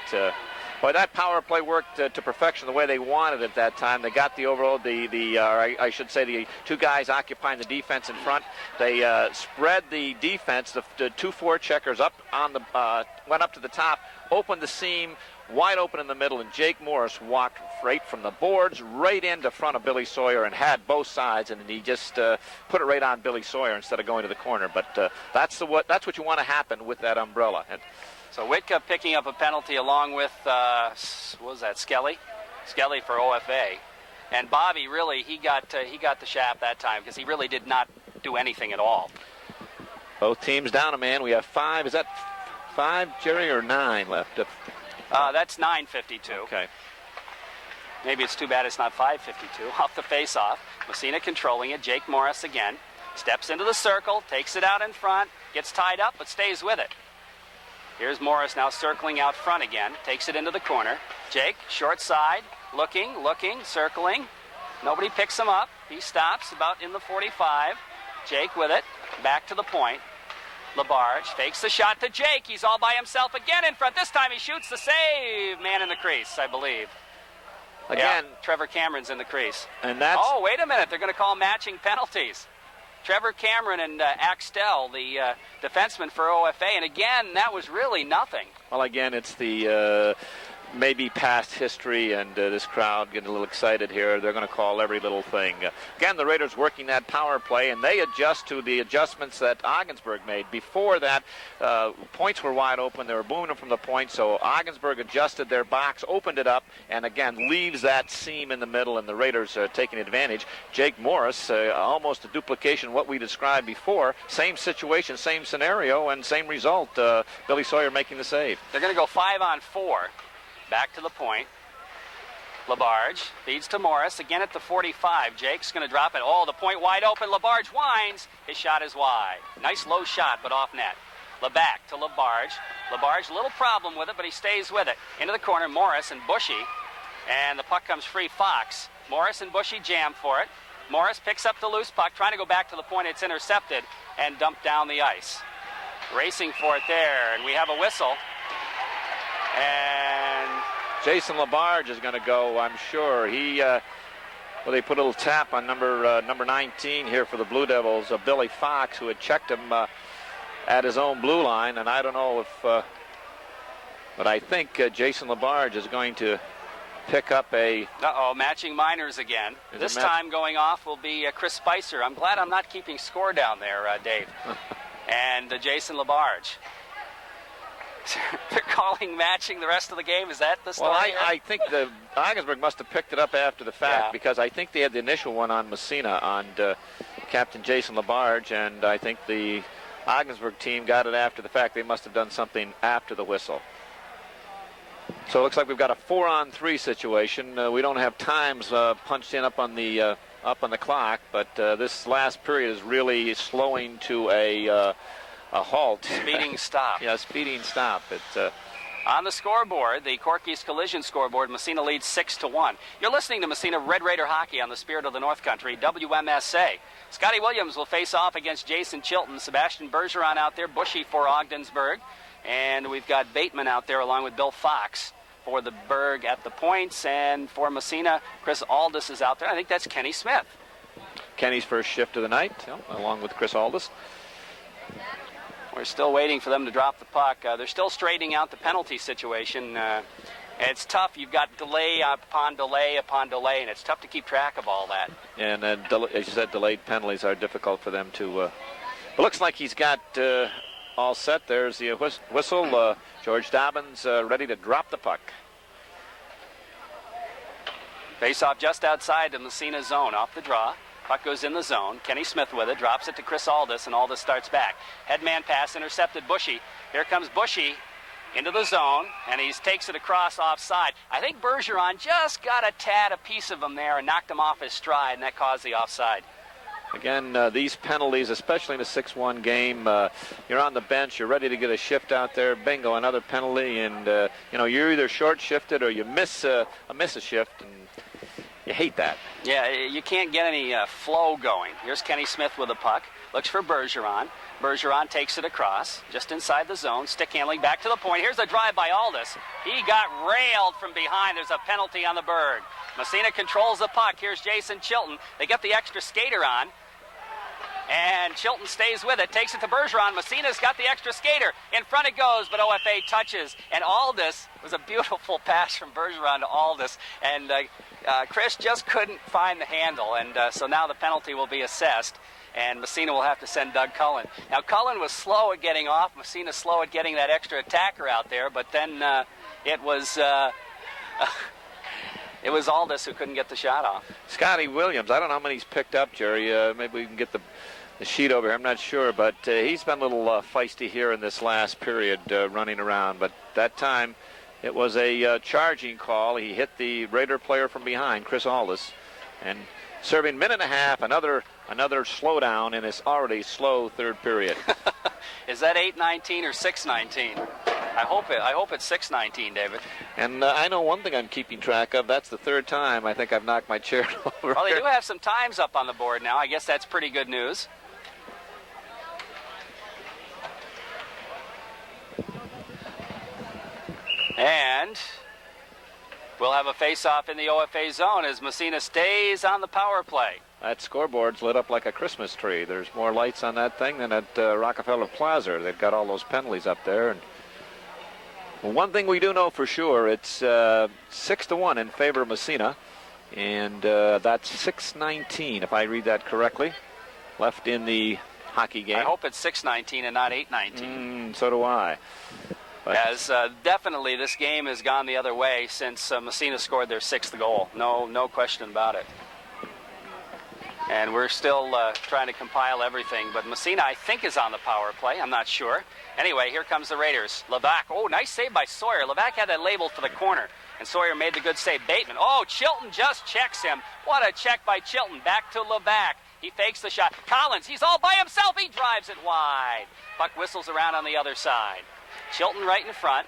boy, that power play worked to perfection the way they wanted it that time. They got the overall, I should say, the 2 guys occupying the defense in front. They spread the defense, the 2 forecheckers up on the went up to the top, opened the seam. Wide open in the middle, and Jake Morris walked right from the boards right into front of Billy Sawyer and had both sides, and he just put it right on Billy Sawyer instead of going to the corner. But that's what you want to happen with that umbrella. So Whitcup picking up a penalty along with Skelly for OFA, and Bobby really he got the shaft that time because he really did not do anything at all. Both teams down a man. We have 5. Is that 5, Jerry, or 9 left? That's 9:52. Okay. Maybe it's too bad it's not 5:52. Off the face-off. Massena controlling it. Jake Morris again. Steps into the circle. Takes it out in front. Gets tied up, but stays with it. Here's Morris now circling out front again. Takes it into the corner. Jake, short side. Looking, circling. Nobody picks him up. He stops about in the 45. Jake with it. Back to the point. Labarge fakes the shot to Jake. He's all by himself again in front. This time he shoots the save. Man in the crease, I believe. Again, Trevor Cameron's in the crease. And that's... Oh, wait a minute. They're going to call matching penalties. Trevor Cameron and Axtell, the defenseman for OFA. And again, that was really nothing. Well, again, it's the maybe past history, and this crowd getting a little excited here. They're going to call every little thing. Again, the Raiders working that power play, and they adjust to the adjustments that Ogdensburg made. Before that, points were wide open. They were booming them from the point, so Ogdensburg adjusted their box, opened it up, and again, leaves that seam in the middle, and the Raiders are taking advantage. Jake Morris, almost a duplication of what we described before. Same situation, same scenario, and same result. Billy Sawyer making the save. They're going to go 5-on-4. Back to the point. Labarge feeds to Morris again at the 45. Jake's going to drop it. Oh, the point wide open. Labarge winds. His shot is wide. Nice low shot, but off net. LeBac to LaBarge. LaBarge, a little problem with it, but he stays with it. Into the corner, Morris and Bushy. And the puck comes free. Fox. Morris and Bushy jam for it. Morris picks up the loose puck, trying to go back to the point. It's intercepted and dumped down the ice. Racing for it there, and we have a whistle. And Jason LaBarge is going to go, I'm sure. They put a little tap on number 19 here for the Blue Devils, Billy Fox, who had checked him at his own blue line. And I don't know if, but I think Jason LaBarge is going to pick up a... matching minors again. This time going off will be Chris Spicer. I'm glad I'm not keeping score down there, Dave. And Jason LaBarge. They're calling matching the rest of the game. Is that the story? Well, I think the Ogdensburg must have picked it up after the fact, because I think they had the initial one on Massena, on Captain Jason LaBarge, and I think the Ogdensburg team got it after the fact. They must have done something after the whistle. So it looks like we've got a 4-on-3 situation. We don't have times punched in up on the clock, but this last period is really slowing to a halt. Speeding stop. Yeah, speeding stop. It's on the scoreboard, the Corky's Collision scoreboard, Massena leads 6-1. You're listening to Massena Red Raider Hockey on the Spirit of the North Country, WMSA. Scotty Williams will face off against Jason Chilton. Sebastian Bergeron out there, Bushy for Ogdensburg. And we've got Bateman out there along with Bill Fox for the Berg at the points. And for Massena, Chris Aldis is out there. I think that's Kenny Smith. Kenny's first shift of the night, along with Chris Aldis. We're still waiting for them to drop the puck. They're still straightening out the penalty situation. It's tough. You've got delay upon delay upon delay, and it's tough to keep track of all that. And as you said, delayed penalties are difficult for them to... It looks like he's got all set. There's the whistle. George Dobbins ready to drop the puck. Face-off just outside the Massena zone, off the draw. Puck goes in the zone. Kenny Smith with it, drops it to Chris Aldis, and Aldis starts back. Headman pass, intercepted Bushy. Here comes Bushy into the zone, and he takes it across offside. I think Bergeron just got a piece of him there and knocked him off his stride, and that caused the offside. Again, these penalties, especially in a 6-1 game, you're on the bench, you're ready to get a shift out there, bingo, another penalty, and you're either short-shifted or you miss a shift, and you hate that. Yeah, you can't get any flow going. Here's Kenny Smith with the puck. Looks for Bergeron. Bergeron takes it across, just inside the zone. Stick handling back to the point. Here's a drive by Aldis. He got railed from behind. There's a penalty on the Berg. Massena controls the puck. Here's Jason Chilton. They get the extra skater on. And Chilton stays with it, takes it to Bergeron. Massena's got the extra skater. In front it goes, but OFA touches. And Aldis, was a beautiful pass from Bergeron to Aldis. And Chris just couldn't find the handle. And so now the penalty will be assessed. And Massena will have to send Doug Cullen. Now, Cullen was slow at getting off. Massena slow at getting that extra attacker out there. But then it was Aldis who couldn't get the shot off. Scotty Williams, I don't know how many he's picked up, Jerry. Maybe we can get the sheet over here. I'm not sure, but he's been a little feisty here in this last period, running around. But that time, it was a charging call. He hit the Raider player from behind, Chris Aldis, and serving minute and a half, another slowdown in this already slow third period. Is that 8:19 or 6:19? I hope it's 6:19, David. And I know one thing I'm keeping track of. That's the third time I think I've knocked my chair over. Well, they do have some times up on the board now. I guess that's pretty good news. And we'll have a face-off in the OFA zone as Massena stays on the power play. That scoreboard's lit up like a Christmas tree. There's more lights on that thing than at Rockefeller Plaza. They've got all those penalties up there. And well, one thing we do know for sure, it's 6-1 in favor of Massena. And that's 6:19, if I read that correctly, left in the hockey game. I hope it's 6:19 and not 8:19. So do I. But as definitely this game has gone the other way since Massena scored their 6th goal. No question about it. And we're still trying to compile everything. But Massena, I think, is on the power play. I'm not sure. Anyway, here comes the Raiders. Levac. Oh, nice save by Sawyer. Levac had that labeled for the corner. And Sawyer made the good save. Bateman. Oh, Chilton just checks him. What a check by Chilton. Back to Levac. He fakes the shot. Collins, he's all by himself. He drives it wide. Puck whistles around on the other side. Chilton right in front.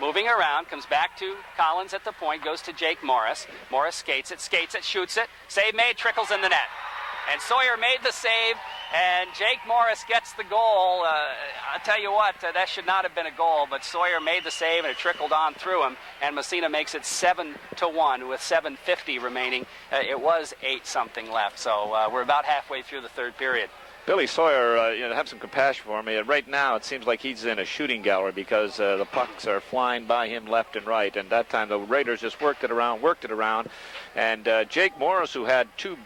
Moving around, comes back to Collins at the point, goes to Jake Morris. Morris skates it, shoots it. Save made, trickles in the net. And Sawyer made the save, and Jake Morris gets the goal. I'll tell you what, that should not have been a goal, but Sawyer made the save, and it trickled on through him, and Massena makes it 7-1 with 7:50 remaining. It was 8-something left, so we're about halfway through the third period. Billy Sawyer, have some compassion for him. Right now, it seems like he's in a shooting gallery because the pucks are flying by him left and right. And that time, the Raiders just worked it around. And Jake Morris, who had two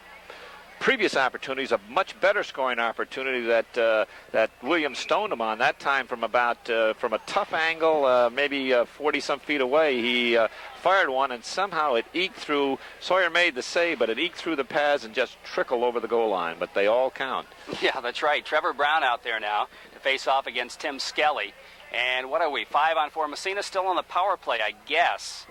previous opportunities, a much better scoring opportunity that Williams stoned him on. That time from from a tough angle, maybe 40-some feet away, he fired one, and somehow it eked through. Sawyer made the save, but it eked through the pads and just trickled over the goal line. But they all count. Yeah, that's right. Trevor Brown out there now to face off against Tim Skelly. And what are we, 5-on-4? Massena still on the power play, I guess.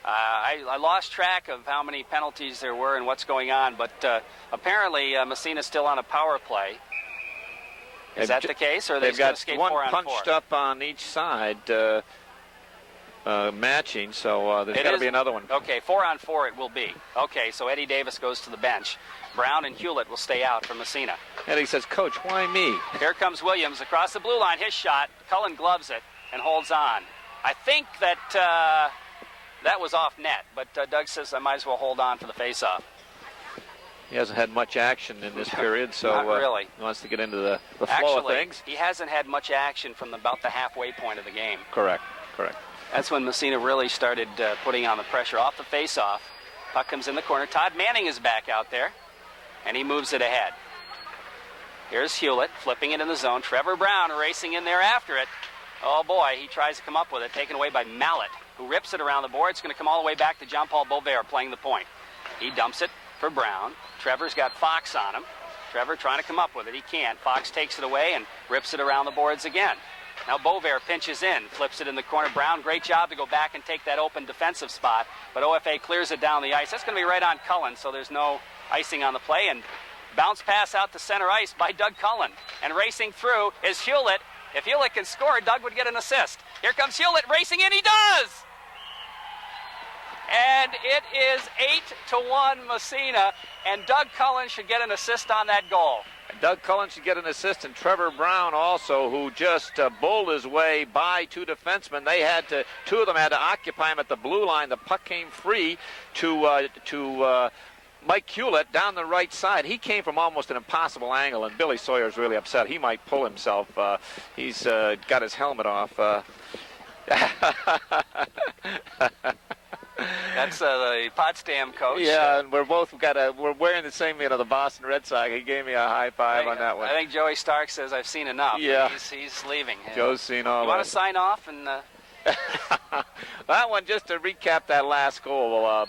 I lost track of how many penalties there were and what's going on, but apparently Massena's still on a power play. Is that the case, or are they just going to skate 4-on-4? They've got one punched up on each side, matching, so there's got to be another one. Okay, 4-on-4 it will be. Okay, so Eddie Davis goes to the bench. Brown and Hewlett will stay out for Massena. Eddie says, "Coach, why me?" Here comes Williams across the blue line. His shot. Cullen gloves it and holds on. I think that that was off net, but Doug says I might as well hold on for the face-off. He hasn't had much action in this period, so Not really. He wants to get into the flow of things. He hasn't had much action from about the halfway point of the game. Correct. That's when Massena really started putting on the pressure. Off the face-off, puck comes in the corner. Todd Manning is back out there, and he moves it ahead. Here's Hewlett flipping it in the zone. Trevor Brown racing in there after it. Oh boy, he tries to come up with it, taken away by Mallet, who rips it around the board. It's going to come all the way back to Jean-Paul Beauvais playing the point. He dumps it for Brown. Trevor's got Fox on him. Trevor trying to come up with it. He can't. Fox takes it away and rips it around the boards again. Now Beauvais pinches in, flips it in the corner. Brown, great job to go back and take that open defensive spot, but OFA clears it down the ice. That's going to be right on Cullen, so there's no icing on the play. And bounce pass out to center ice by Doug Cullen. And racing through is Hewlett. If Hewlett can score, Doug would get an assist. Here comes Hewlett racing in. He does! And it is 8-1 Massena, and Doug Cullen should get an assist on that goal. Doug Cullen should get an assist, and Trevor Brown also, who just bowled his way by two defensemen. Two of them had to occupy him at the blue line. The puck came free to Mike Hewlett down the right side. He came from almost an impossible angle, and Billy Sawyer's really upset. He might pull himself. He's got his helmet off. That's the Potsdam coach. Yeah, and we're wearing the same, the Boston Red Sox. He gave me a high five on that one. I think Joey Stark says I've seen enough. Yeah, he's leaving. Joe's seen all. You want to sign off and? That one, just to recap that last goal.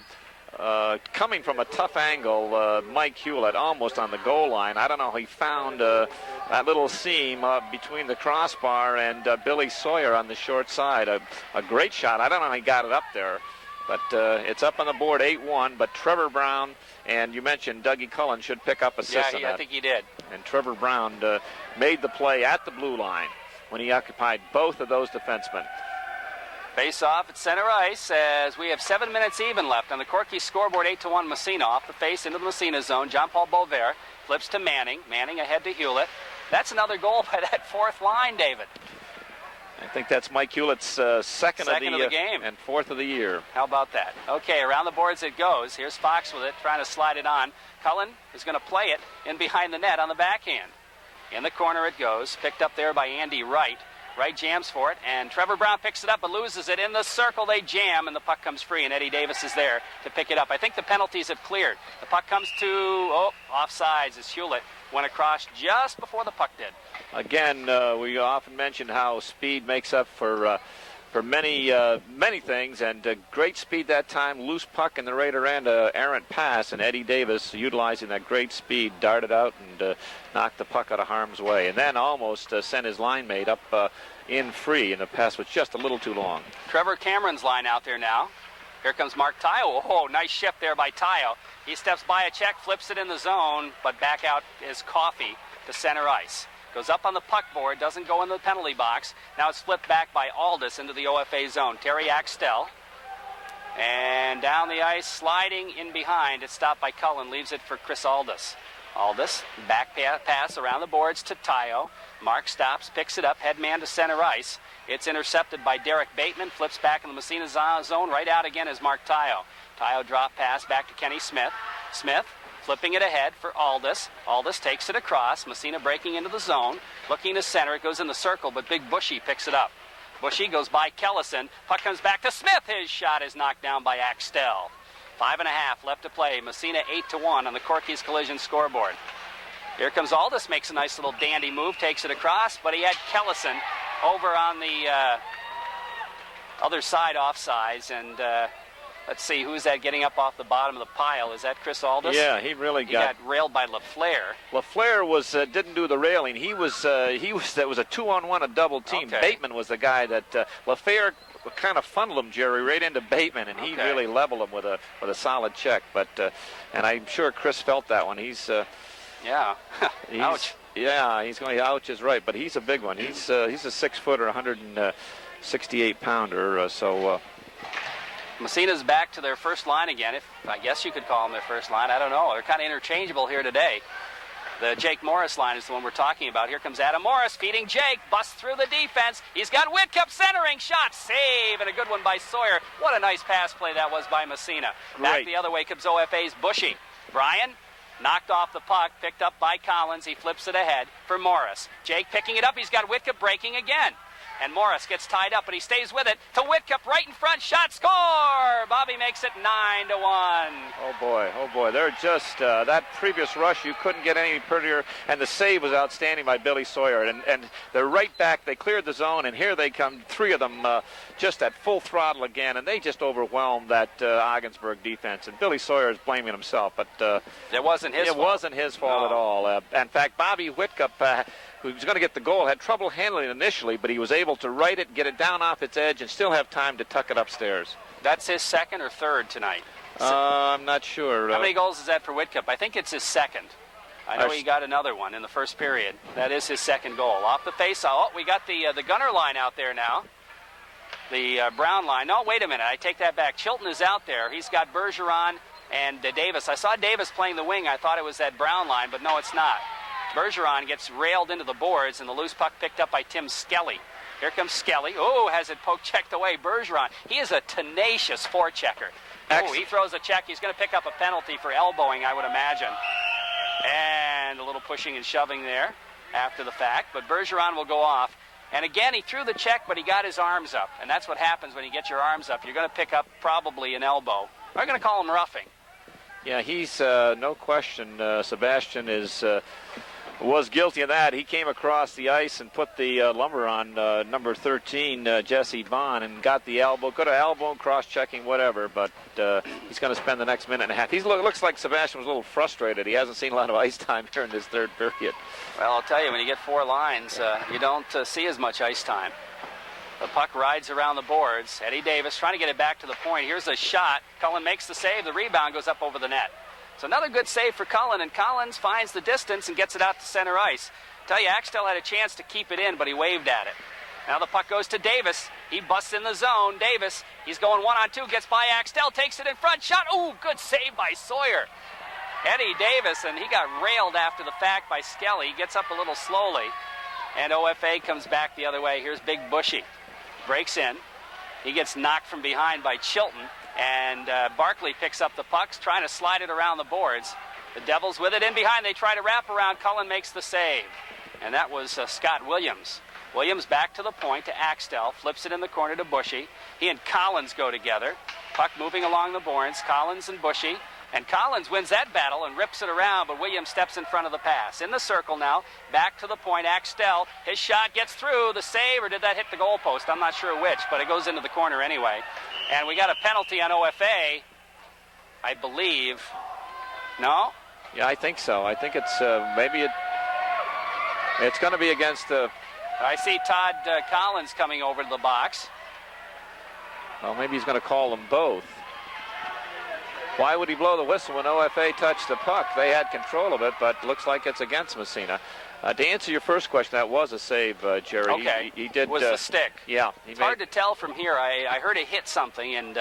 Coming from a tough angle, Mike Hewlett almost on the goal line. I don't know. He found that little seam between the crossbar and Billy Sawyer on the short side. A great shot. I don't know how he got it up there. But it's up on the board, 8-1. But Trevor Brown and you mentioned Dougie Cullen should pick up assists on that. I think he did. And Trevor Brown made the play at the blue line when he occupied both of those defensemen. Face off at center ice as we have 7 minutes even left on the Corky scoreboard. 8-1 Massena off the face into the Massena zone. Jean-Paul Beauvais flips to Manning. Manning ahead to Hewlett. That's another goal by that fourth line, David. I think that's Mike Hewlett's second of the game and fourth of the year. How about that? Okay, around the boards it goes. Here's Fox with it, trying to slide it on. Cullen is going to play it in behind the net on the backhand. In the corner it goes, picked up there by Andy Wright. Wright jams for it, and Trevor Brown picks it up but loses it. In the circle they jam, and the puck comes free, and Eddie Davis is there to pick it up. I think the penalties have cleared. The puck comes to, offsides as Hewlett went across just before the puck did. Again, we often mention how speed makes up for many things, and great speed that time. Loose puck in the Raider end, errant pass, and Eddie Davis, utilizing that great speed, darted out and knocked the puck out of harm's way, and then almost sent his line mate up in free, and the pass was just a little too long. Trevor Cameron's line out there now. Here comes Mark Tayo. Oh, nice shift there by Tayo. He steps by a check, flips it in the zone, but back out is Coffey to center ice. Goes up on the puck board, doesn't go in the penalty box. Now it's flipped back by Aldis into the OFA zone. Terry Axtell. And down the ice, sliding in behind. It's stopped by Cullen, leaves it for Chris Aldis. Aldis, back pass around the boards to Tayo. Mark stops, picks it up, headman to center ice. It's intercepted by Derek Bateman, flips back in the Massena zone, right out again is Mark Tayo. Tayo drop pass back to Kenny Smith. Smith flipping it ahead for Aldis. Aldis takes it across. Massena breaking into the zone, looking to center. It goes in the circle, but Big Bushy picks it up. Bushy goes by Kellison. Puck comes back to Smith. His shot is knocked down by Axtell. 5.5 left to play. Massena 8-1 on the Corky's Collision scoreboard. Here comes Aldis, makes a nice little dandy move, takes it across, but he had Kellison over on the other side offsides, and let's see, who's that getting up off the bottom of the pile? Is that Chris Aldis? Yeah, he got railed by LaFleur. LaFleur was didn't do the railing. That was a 2-on-1, a double team. Okay. Bateman was the guy that LaFleur kind of funneled him, Jerry, right into Bateman, and he really leveled him with a solid check. But and I'm sure Chris felt that one. Ouch. Yeah, he's going. Ouch is right, but he's a big one. He's a 6-footer, 168-pounder. Massena's back to their first line again. If I guess you could call them their first line. I don't know. They're kind of interchangeable here today. The Jake Morris line is the one we're talking about. Here comes Adam Morris feeding Jake. Busts through the defense. He's got Whitcup centering. Shot. Save. And a good one by Sawyer. What a nice pass play that was by Massena. Back the other way comes OFA's Bushy. Brian knocked off the puck. Picked up by Collins. He flips it ahead for Morris. Jake picking it up. He's got Whitcup breaking again. And Morris gets tied up, but he stays with it to Whitcup right in front. Shot, score! Bobby makes it 9-1. Oh boy. They're just, that previous rush, you couldn't get any prettier, and the save was outstanding by Billy Sawyer. And they're right back. They cleared the zone, and here they come, three of them just at full throttle again, and they just overwhelmed that Ogdensburg defense. And Billy Sawyer is blaming himself, but it wasn't his fault. It wasn't his fault at all. In fact, Bobby Whitcup, who was going to get the goal, had trouble handling it initially, but he was able to right it, get it down off its edge, and still have time to tuck it upstairs. That's his second or third tonight? I'm not sure. How many goals is that for Whitcup? I think it's his second. I know he got another one in the first period. That is his second goal. Off the face-off. Oh, we got the Gunner line out there now. The Brown line. No, wait a minute. I take that back. Chilton is out there. He's got Bergeron and Davis. I saw Davis playing the wing. I thought it was that Brown line, but no, it's not. Bergeron gets railed into the boards, and the loose puck picked up by Tim Skelly. Here comes Skelly. Oh, has it poke checked away. Bergeron. He is a tenacious forechecker. Oh, he throws a check. He's going to pick up a penalty for elbowing, I would imagine. And a little pushing and shoving there after the fact. But Bergeron will go off. And again, he threw the check, but he got his arms up. And that's what happens when you get your arms up. You're going to pick up probably an elbow. We're going to call him roughing. Yeah, he's no question. Sebastian was guilty of that. He came across the ice and put the lumber on number 13, Jesse Bond, and got the elbow. Could have elbowed, cross-checking, whatever, but he's going to spend the next minute and a half. Looks like Sebastian was a little frustrated. He hasn't seen a lot of ice time here in this third period. Well, I'll tell you, when you get four lines, you don't see as much ice time. The puck rides around the boards. Eddie Davis trying to get it back to the point. Here's a shot. Cullen makes the save. The rebound goes up over the net. So another good save for Cullen, and Collins finds the distance and gets it out to center ice. Tell you, Axtell had a chance to keep it in, but he waved at it. Now the puck goes to Davis. He busts in the zone. Davis, he's going 1-on-2, gets by Axtell, takes it in front. Shot. Ooh, good save by Sawyer. Eddie Davis, and he got railed after the fact by Skelly. He gets up a little slowly, and OFA comes back the other way. Here's Big Bushy. Breaks in. He gets knocked from behind by Chilton. And Barkley picks up the pucks, trying to slide it around the boards. The Devils with it in behind. They try to wrap around. Cullen makes the save. And that was Scott Williams. Williams back to the point to Axtell. Flips it in the corner to Bushy. He and Collins go together. Puck moving along the boards. Collins and Bushy. And Collins wins that battle and rips it around, but Williams steps in front of the pass. In the circle now, back to the point, Axtell. His shot gets through. The save, or did that hit the goalpost? I'm not sure which, but it goes into the corner anyway. And we got a penalty on OFA, I believe. No? Yeah, I think so. I think it's it's going to be against the... I see Todd Collins coming over to the box. Well, maybe he's going to call them both. Why would he blow the whistle when OFA touched the puck? They had control of it, but looks like it's against Massena. To answer your first question, that was a save, Jerry. Okay. He did. It was the stick. Yeah. It's hard to tell from here. I heard it hit something, and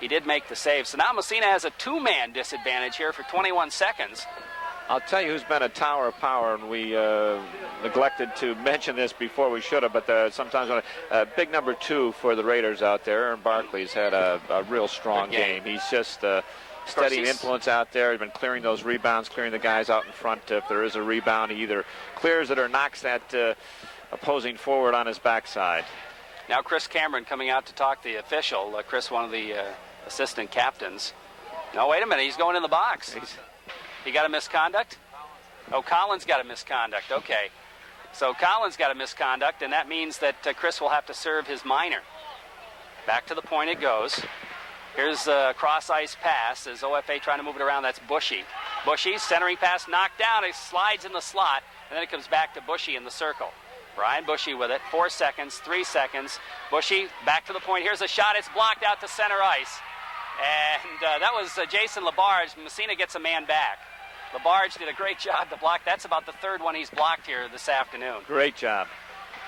he did make the save. So now Massena has a two-man disadvantage here for 21 seconds. I'll tell you who's been a tower of power, and we neglected to mention this before we should have, but sometimes big number 2 for the Raiders out there. Aaron Barkley's had a real strong game. He's just steady influence out there. He's been clearing those rebounds, clearing the guys out in front. If there is a rebound, he either clears it or knocks that opposing forward on his backside. Now Chris Cameron coming out to talk to the official. Chris, one of the assistant captains. No, wait a minute. He's going in the box. He got a misconduct? Oh, Collins got a misconduct. Okay. So Collins got a misconduct, and that means that Chris will have to serve his minor. Back to the point it goes. Here's a cross-ice pass as OFA trying to move it around. That's Bushy. Bushy's centering pass knocked down. It slides in the slot, and then it comes back to Bushy in the circle. Brian Bushy with it. 4 seconds, 3 seconds. Bushy back to the point. Here's a shot. It's blocked out to center ice. And that was Jason Labarge. Massena gets a man back. Labarge did a great job to block. That's about the third one he's blocked here this afternoon. Great job.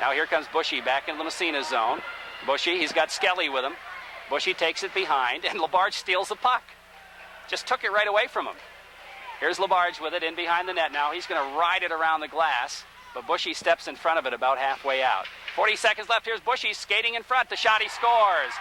Now here comes Bushy back into the Massena zone. Bushy, he's got Skelly with him. Bushy takes it behind, and Labarge steals the puck. Just took it right away from him. Here's Labarge with it in behind the net now. He's going to ride it around the glass, but Bushy steps in front of it about halfway out. 40 seconds left. Here's Bushy skating in front. The shot, he scores.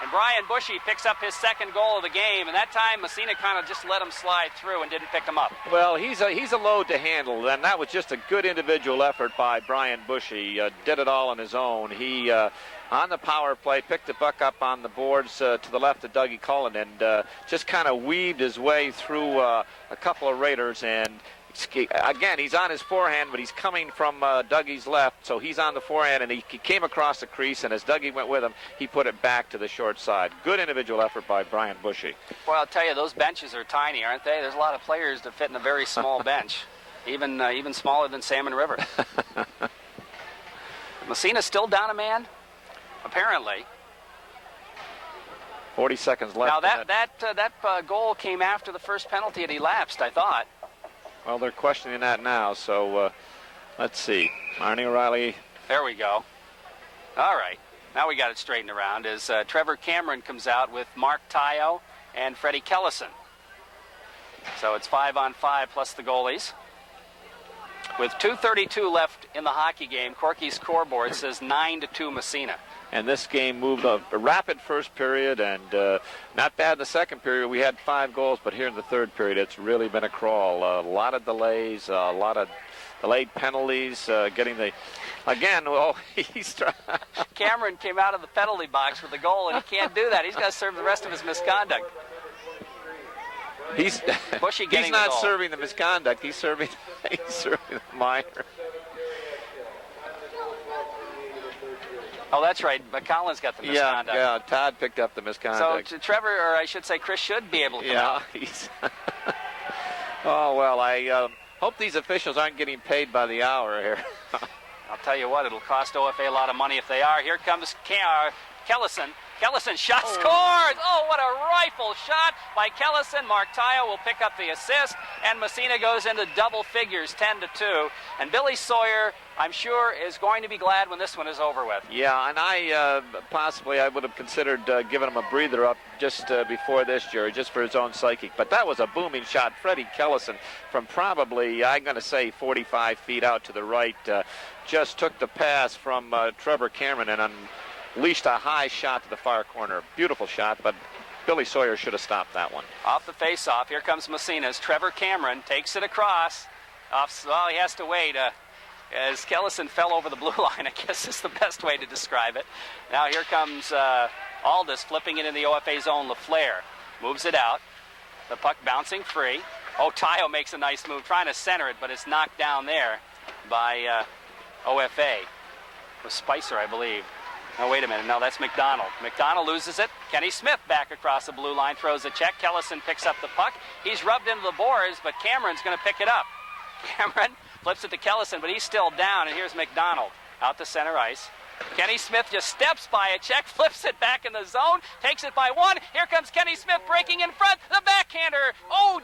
And Brian Bushy picks up his second goal of the game, and that time Massena kind of just let him slide through and didn't pick him up. Well, he's a load to handle, and that was just a good individual effort by Brian Bushy. Did it all on his own. He, on the power play, picked the puck up on the boards to the left of Dougie Cullen and just kind of weaved his way through a couple of Raiders. And again, he's on his forehand, but he's coming from Dougie's left, so he's on the forehand, and he came across the crease, and as Dougie went with him, he put it back to the short side. Good individual effort by Brian Bushy. Well, I'll tell you, those benches are tiny, aren't they? There's a lot of players that fit in a very small bench, even smaller than Salmon River. Massena's still down a man, apparently. 40 seconds left. Now, that goal came after the first penalty had elapsed, I thought. Well, they're questioning that now, so let's see. Arnie O'Reilly. There we go. All right. Now we got it straightened around as Trevor Cameron comes out with Mark Tayo and Freddie Kellison. So it's 5-on-5 plus the goalies. With 2:32 left in the hockey game, Corky's scoreboard says 9-2 Massena. And this game moved a rapid first period and not bad in the second period. We had 5 goals, but here in the third period, it's really been a crawl. A lot of delays, a lot of delayed penalties, getting the... Again, well, he's trying... Cameron came out of the penalty box with the goal, and he can't do that. He's got to serve the rest of his misconduct. He's not serving the misconduct. He's serving the minor. Oh, that's right. But Collins got the misconduct. Yeah, Todd picked up the misconduct. So Trevor, or I should say Chris, should be able to come out. He's... Oh, well, I hope these officials aren't getting paid by the hour here. I'll tell you what, it'll cost OFA a lot of money if they are. Here comes Kellison. Kellison shot scores! Oh, what a rifle shot by Kellison. Mark Tayo will pick up the assist, and Massena goes into double figures, 10-2. And Billy Sawyer, I'm sure, is going to be glad when this one is over with. Yeah, and I would have considered giving him a breather up just before this, Jerry, just for his own psyche. But that was a booming shot. Freddie Kellison from probably, I'm going to say, 45 feet out to the right, just took the pass from Trevor Cameron and unleashed a high shot to the far corner. Beautiful shot, but Billy Sawyer should have stopped that one. Off the face-off, here comes Massena's. Trevor Cameron takes it across. Well, he has to wait as Kellison fell over the blue line, I guess is the best way to describe it. Now here comes Aldis flipping it in the OFA zone. LaFleur moves it out. The puck bouncing free. Oh, Tayo makes a nice move, trying to center it, but it's knocked down there by OFA. It was Spicer, I believe. Oh, wait a minute. No, that's McDonald. McDonald loses it. Kenny Smith back across the blue line, throws a check. Kellison picks up the puck. He's rubbed into the boards, but Cameron's going to pick it up. Cameron flips it to Kellison, but he's still down, and here's McDonald out to center ice. Kenny Smith just steps by a check, flips it back in the zone, takes it by one. Here comes Kenny Smith breaking in front. The backhander,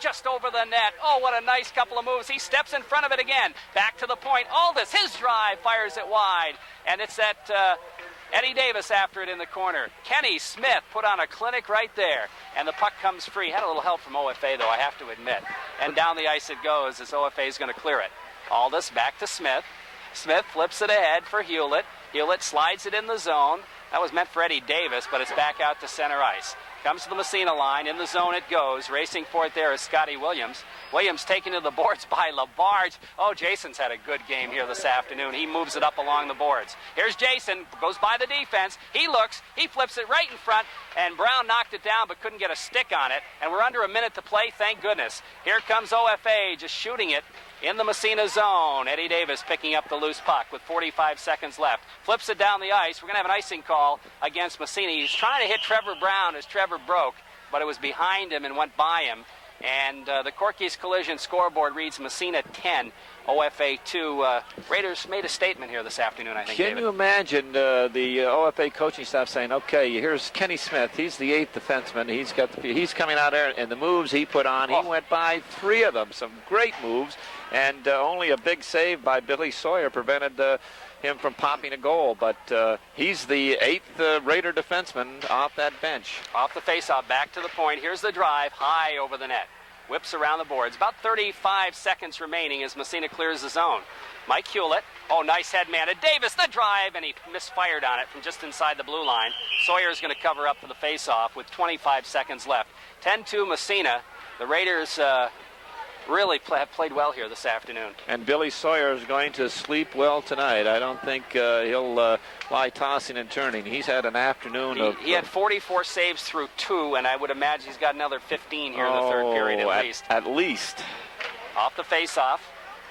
just over the net. Oh, what a nice couple of moves. He steps in front of it again. Back to the point. Aldis, his drive, fires it wide. And it's that Eddie Davis after it in the corner. Kenny Smith put on a clinic right there. And the puck comes free. Had a little help from OFA, though, I have to admit. And down the ice it goes as OFA is going to clear it. Aldis back to Smith. Smith flips it ahead for Hewlett. Hewlett slides it in the zone. That was meant for Eddie Davis, but it's back out to center ice. Comes to the Massena line. In the zone it goes. Racing for it there is Scotty Williams. Williams taken to the boards by Labarge. Oh, Jason's had a good game here this afternoon. He moves it up along the boards. Here's Jason. Goes by the defense. He looks. He flips it right in front. And Brown knocked it down but couldn't get a stick on it. And we're under a minute to play, thank goodness. Here comes OFA just shooting it in the Massena zone. Eddie Davis picking up the loose puck with 45 seconds left. Flips it down the ice. We're going to have an icing call against Massena. He's trying to hit Trevor Brown as Trevor broke, but it was behind him and went by him. And the Corky's Collision scoreboard reads Massena 10, OFA 2. Raiders made a statement here this afternoon, I think, Can David. you imagine the OFA coaching staff saying, okay, here's Kenny Smith. He's the 8th defenseman. He's coming out there, and the moves he put on, he went by 3 of them. Some great moves, and only a big save by Billy Sawyer prevented him from popping a goal. But he's the 8th Raider defenseman off that bench. Off the faceoff, back to the point. Here's the drive, high over the net. Whips around the boards. About 35 seconds remaining as Massena clears the zone. Mike Hewlett. Oh, nice head man. Davis, the drive, and he misfired on it from just inside the blue line. Sawyer's going to cover up for the faceoff with 25 seconds left. 10-2 Massena. The Raiders really have played well here this afternoon. And Billy Sawyer is going to sleep well tonight. I don't think he'll lie tossing and turning. He's had an afternoon He had 44 saves through 2, and I would imagine he's got another 15 here in the third period at least. At least. Off the faceoff.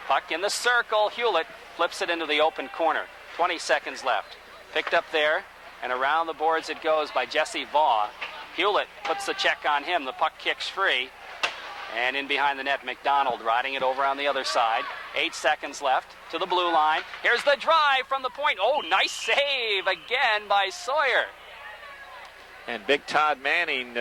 Puck in the circle. Hewlett flips it into the open corner. 20 seconds left. Picked up there, and around the boards it goes by Jesse Vaugh. Hewlett puts the check on him. The puck kicks free. And in behind the net, McDonald riding it over on the other side. 8 seconds left to the blue line. Here's the drive from the point. Oh, nice save again by Sawyer. And big Todd Manning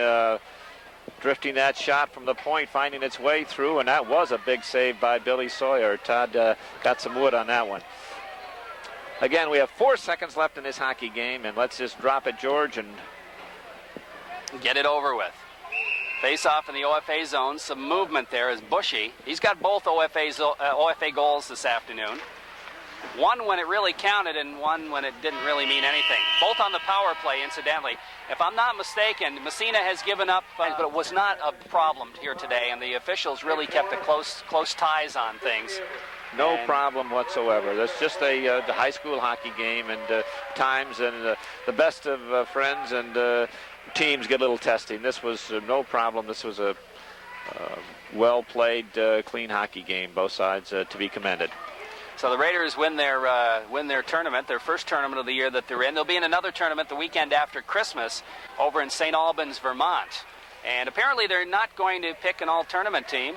drifting that shot from the point, finding its way through, and that was a big save by Billy Sawyer. Todd got some wood on that one. Again, we have 4 seconds left in this hockey game, and let's just drop it, George, and get it over with. Face off in the OFA zone. Some movement there is Bushy. He's got both OFA goals this afternoon. One when it really counted and one when it didn't really mean anything. Both on the power play, incidentally. If I'm not mistaken, Massena has given up, but it was not a problem here today, and the officials really kept a close ties on things. No problem whatsoever. That's just the high school hockey game, and times and the best of friends and teams get a little testing. This was no problem. This was a well-played, clean hockey game. Both sides to be commended. So the Raiders win their tournament, their first tournament of the year that they're in. They'll be in another tournament the weekend after Christmas over in St. Albans, Vermont. And apparently they're not going to pick an all-tournament team.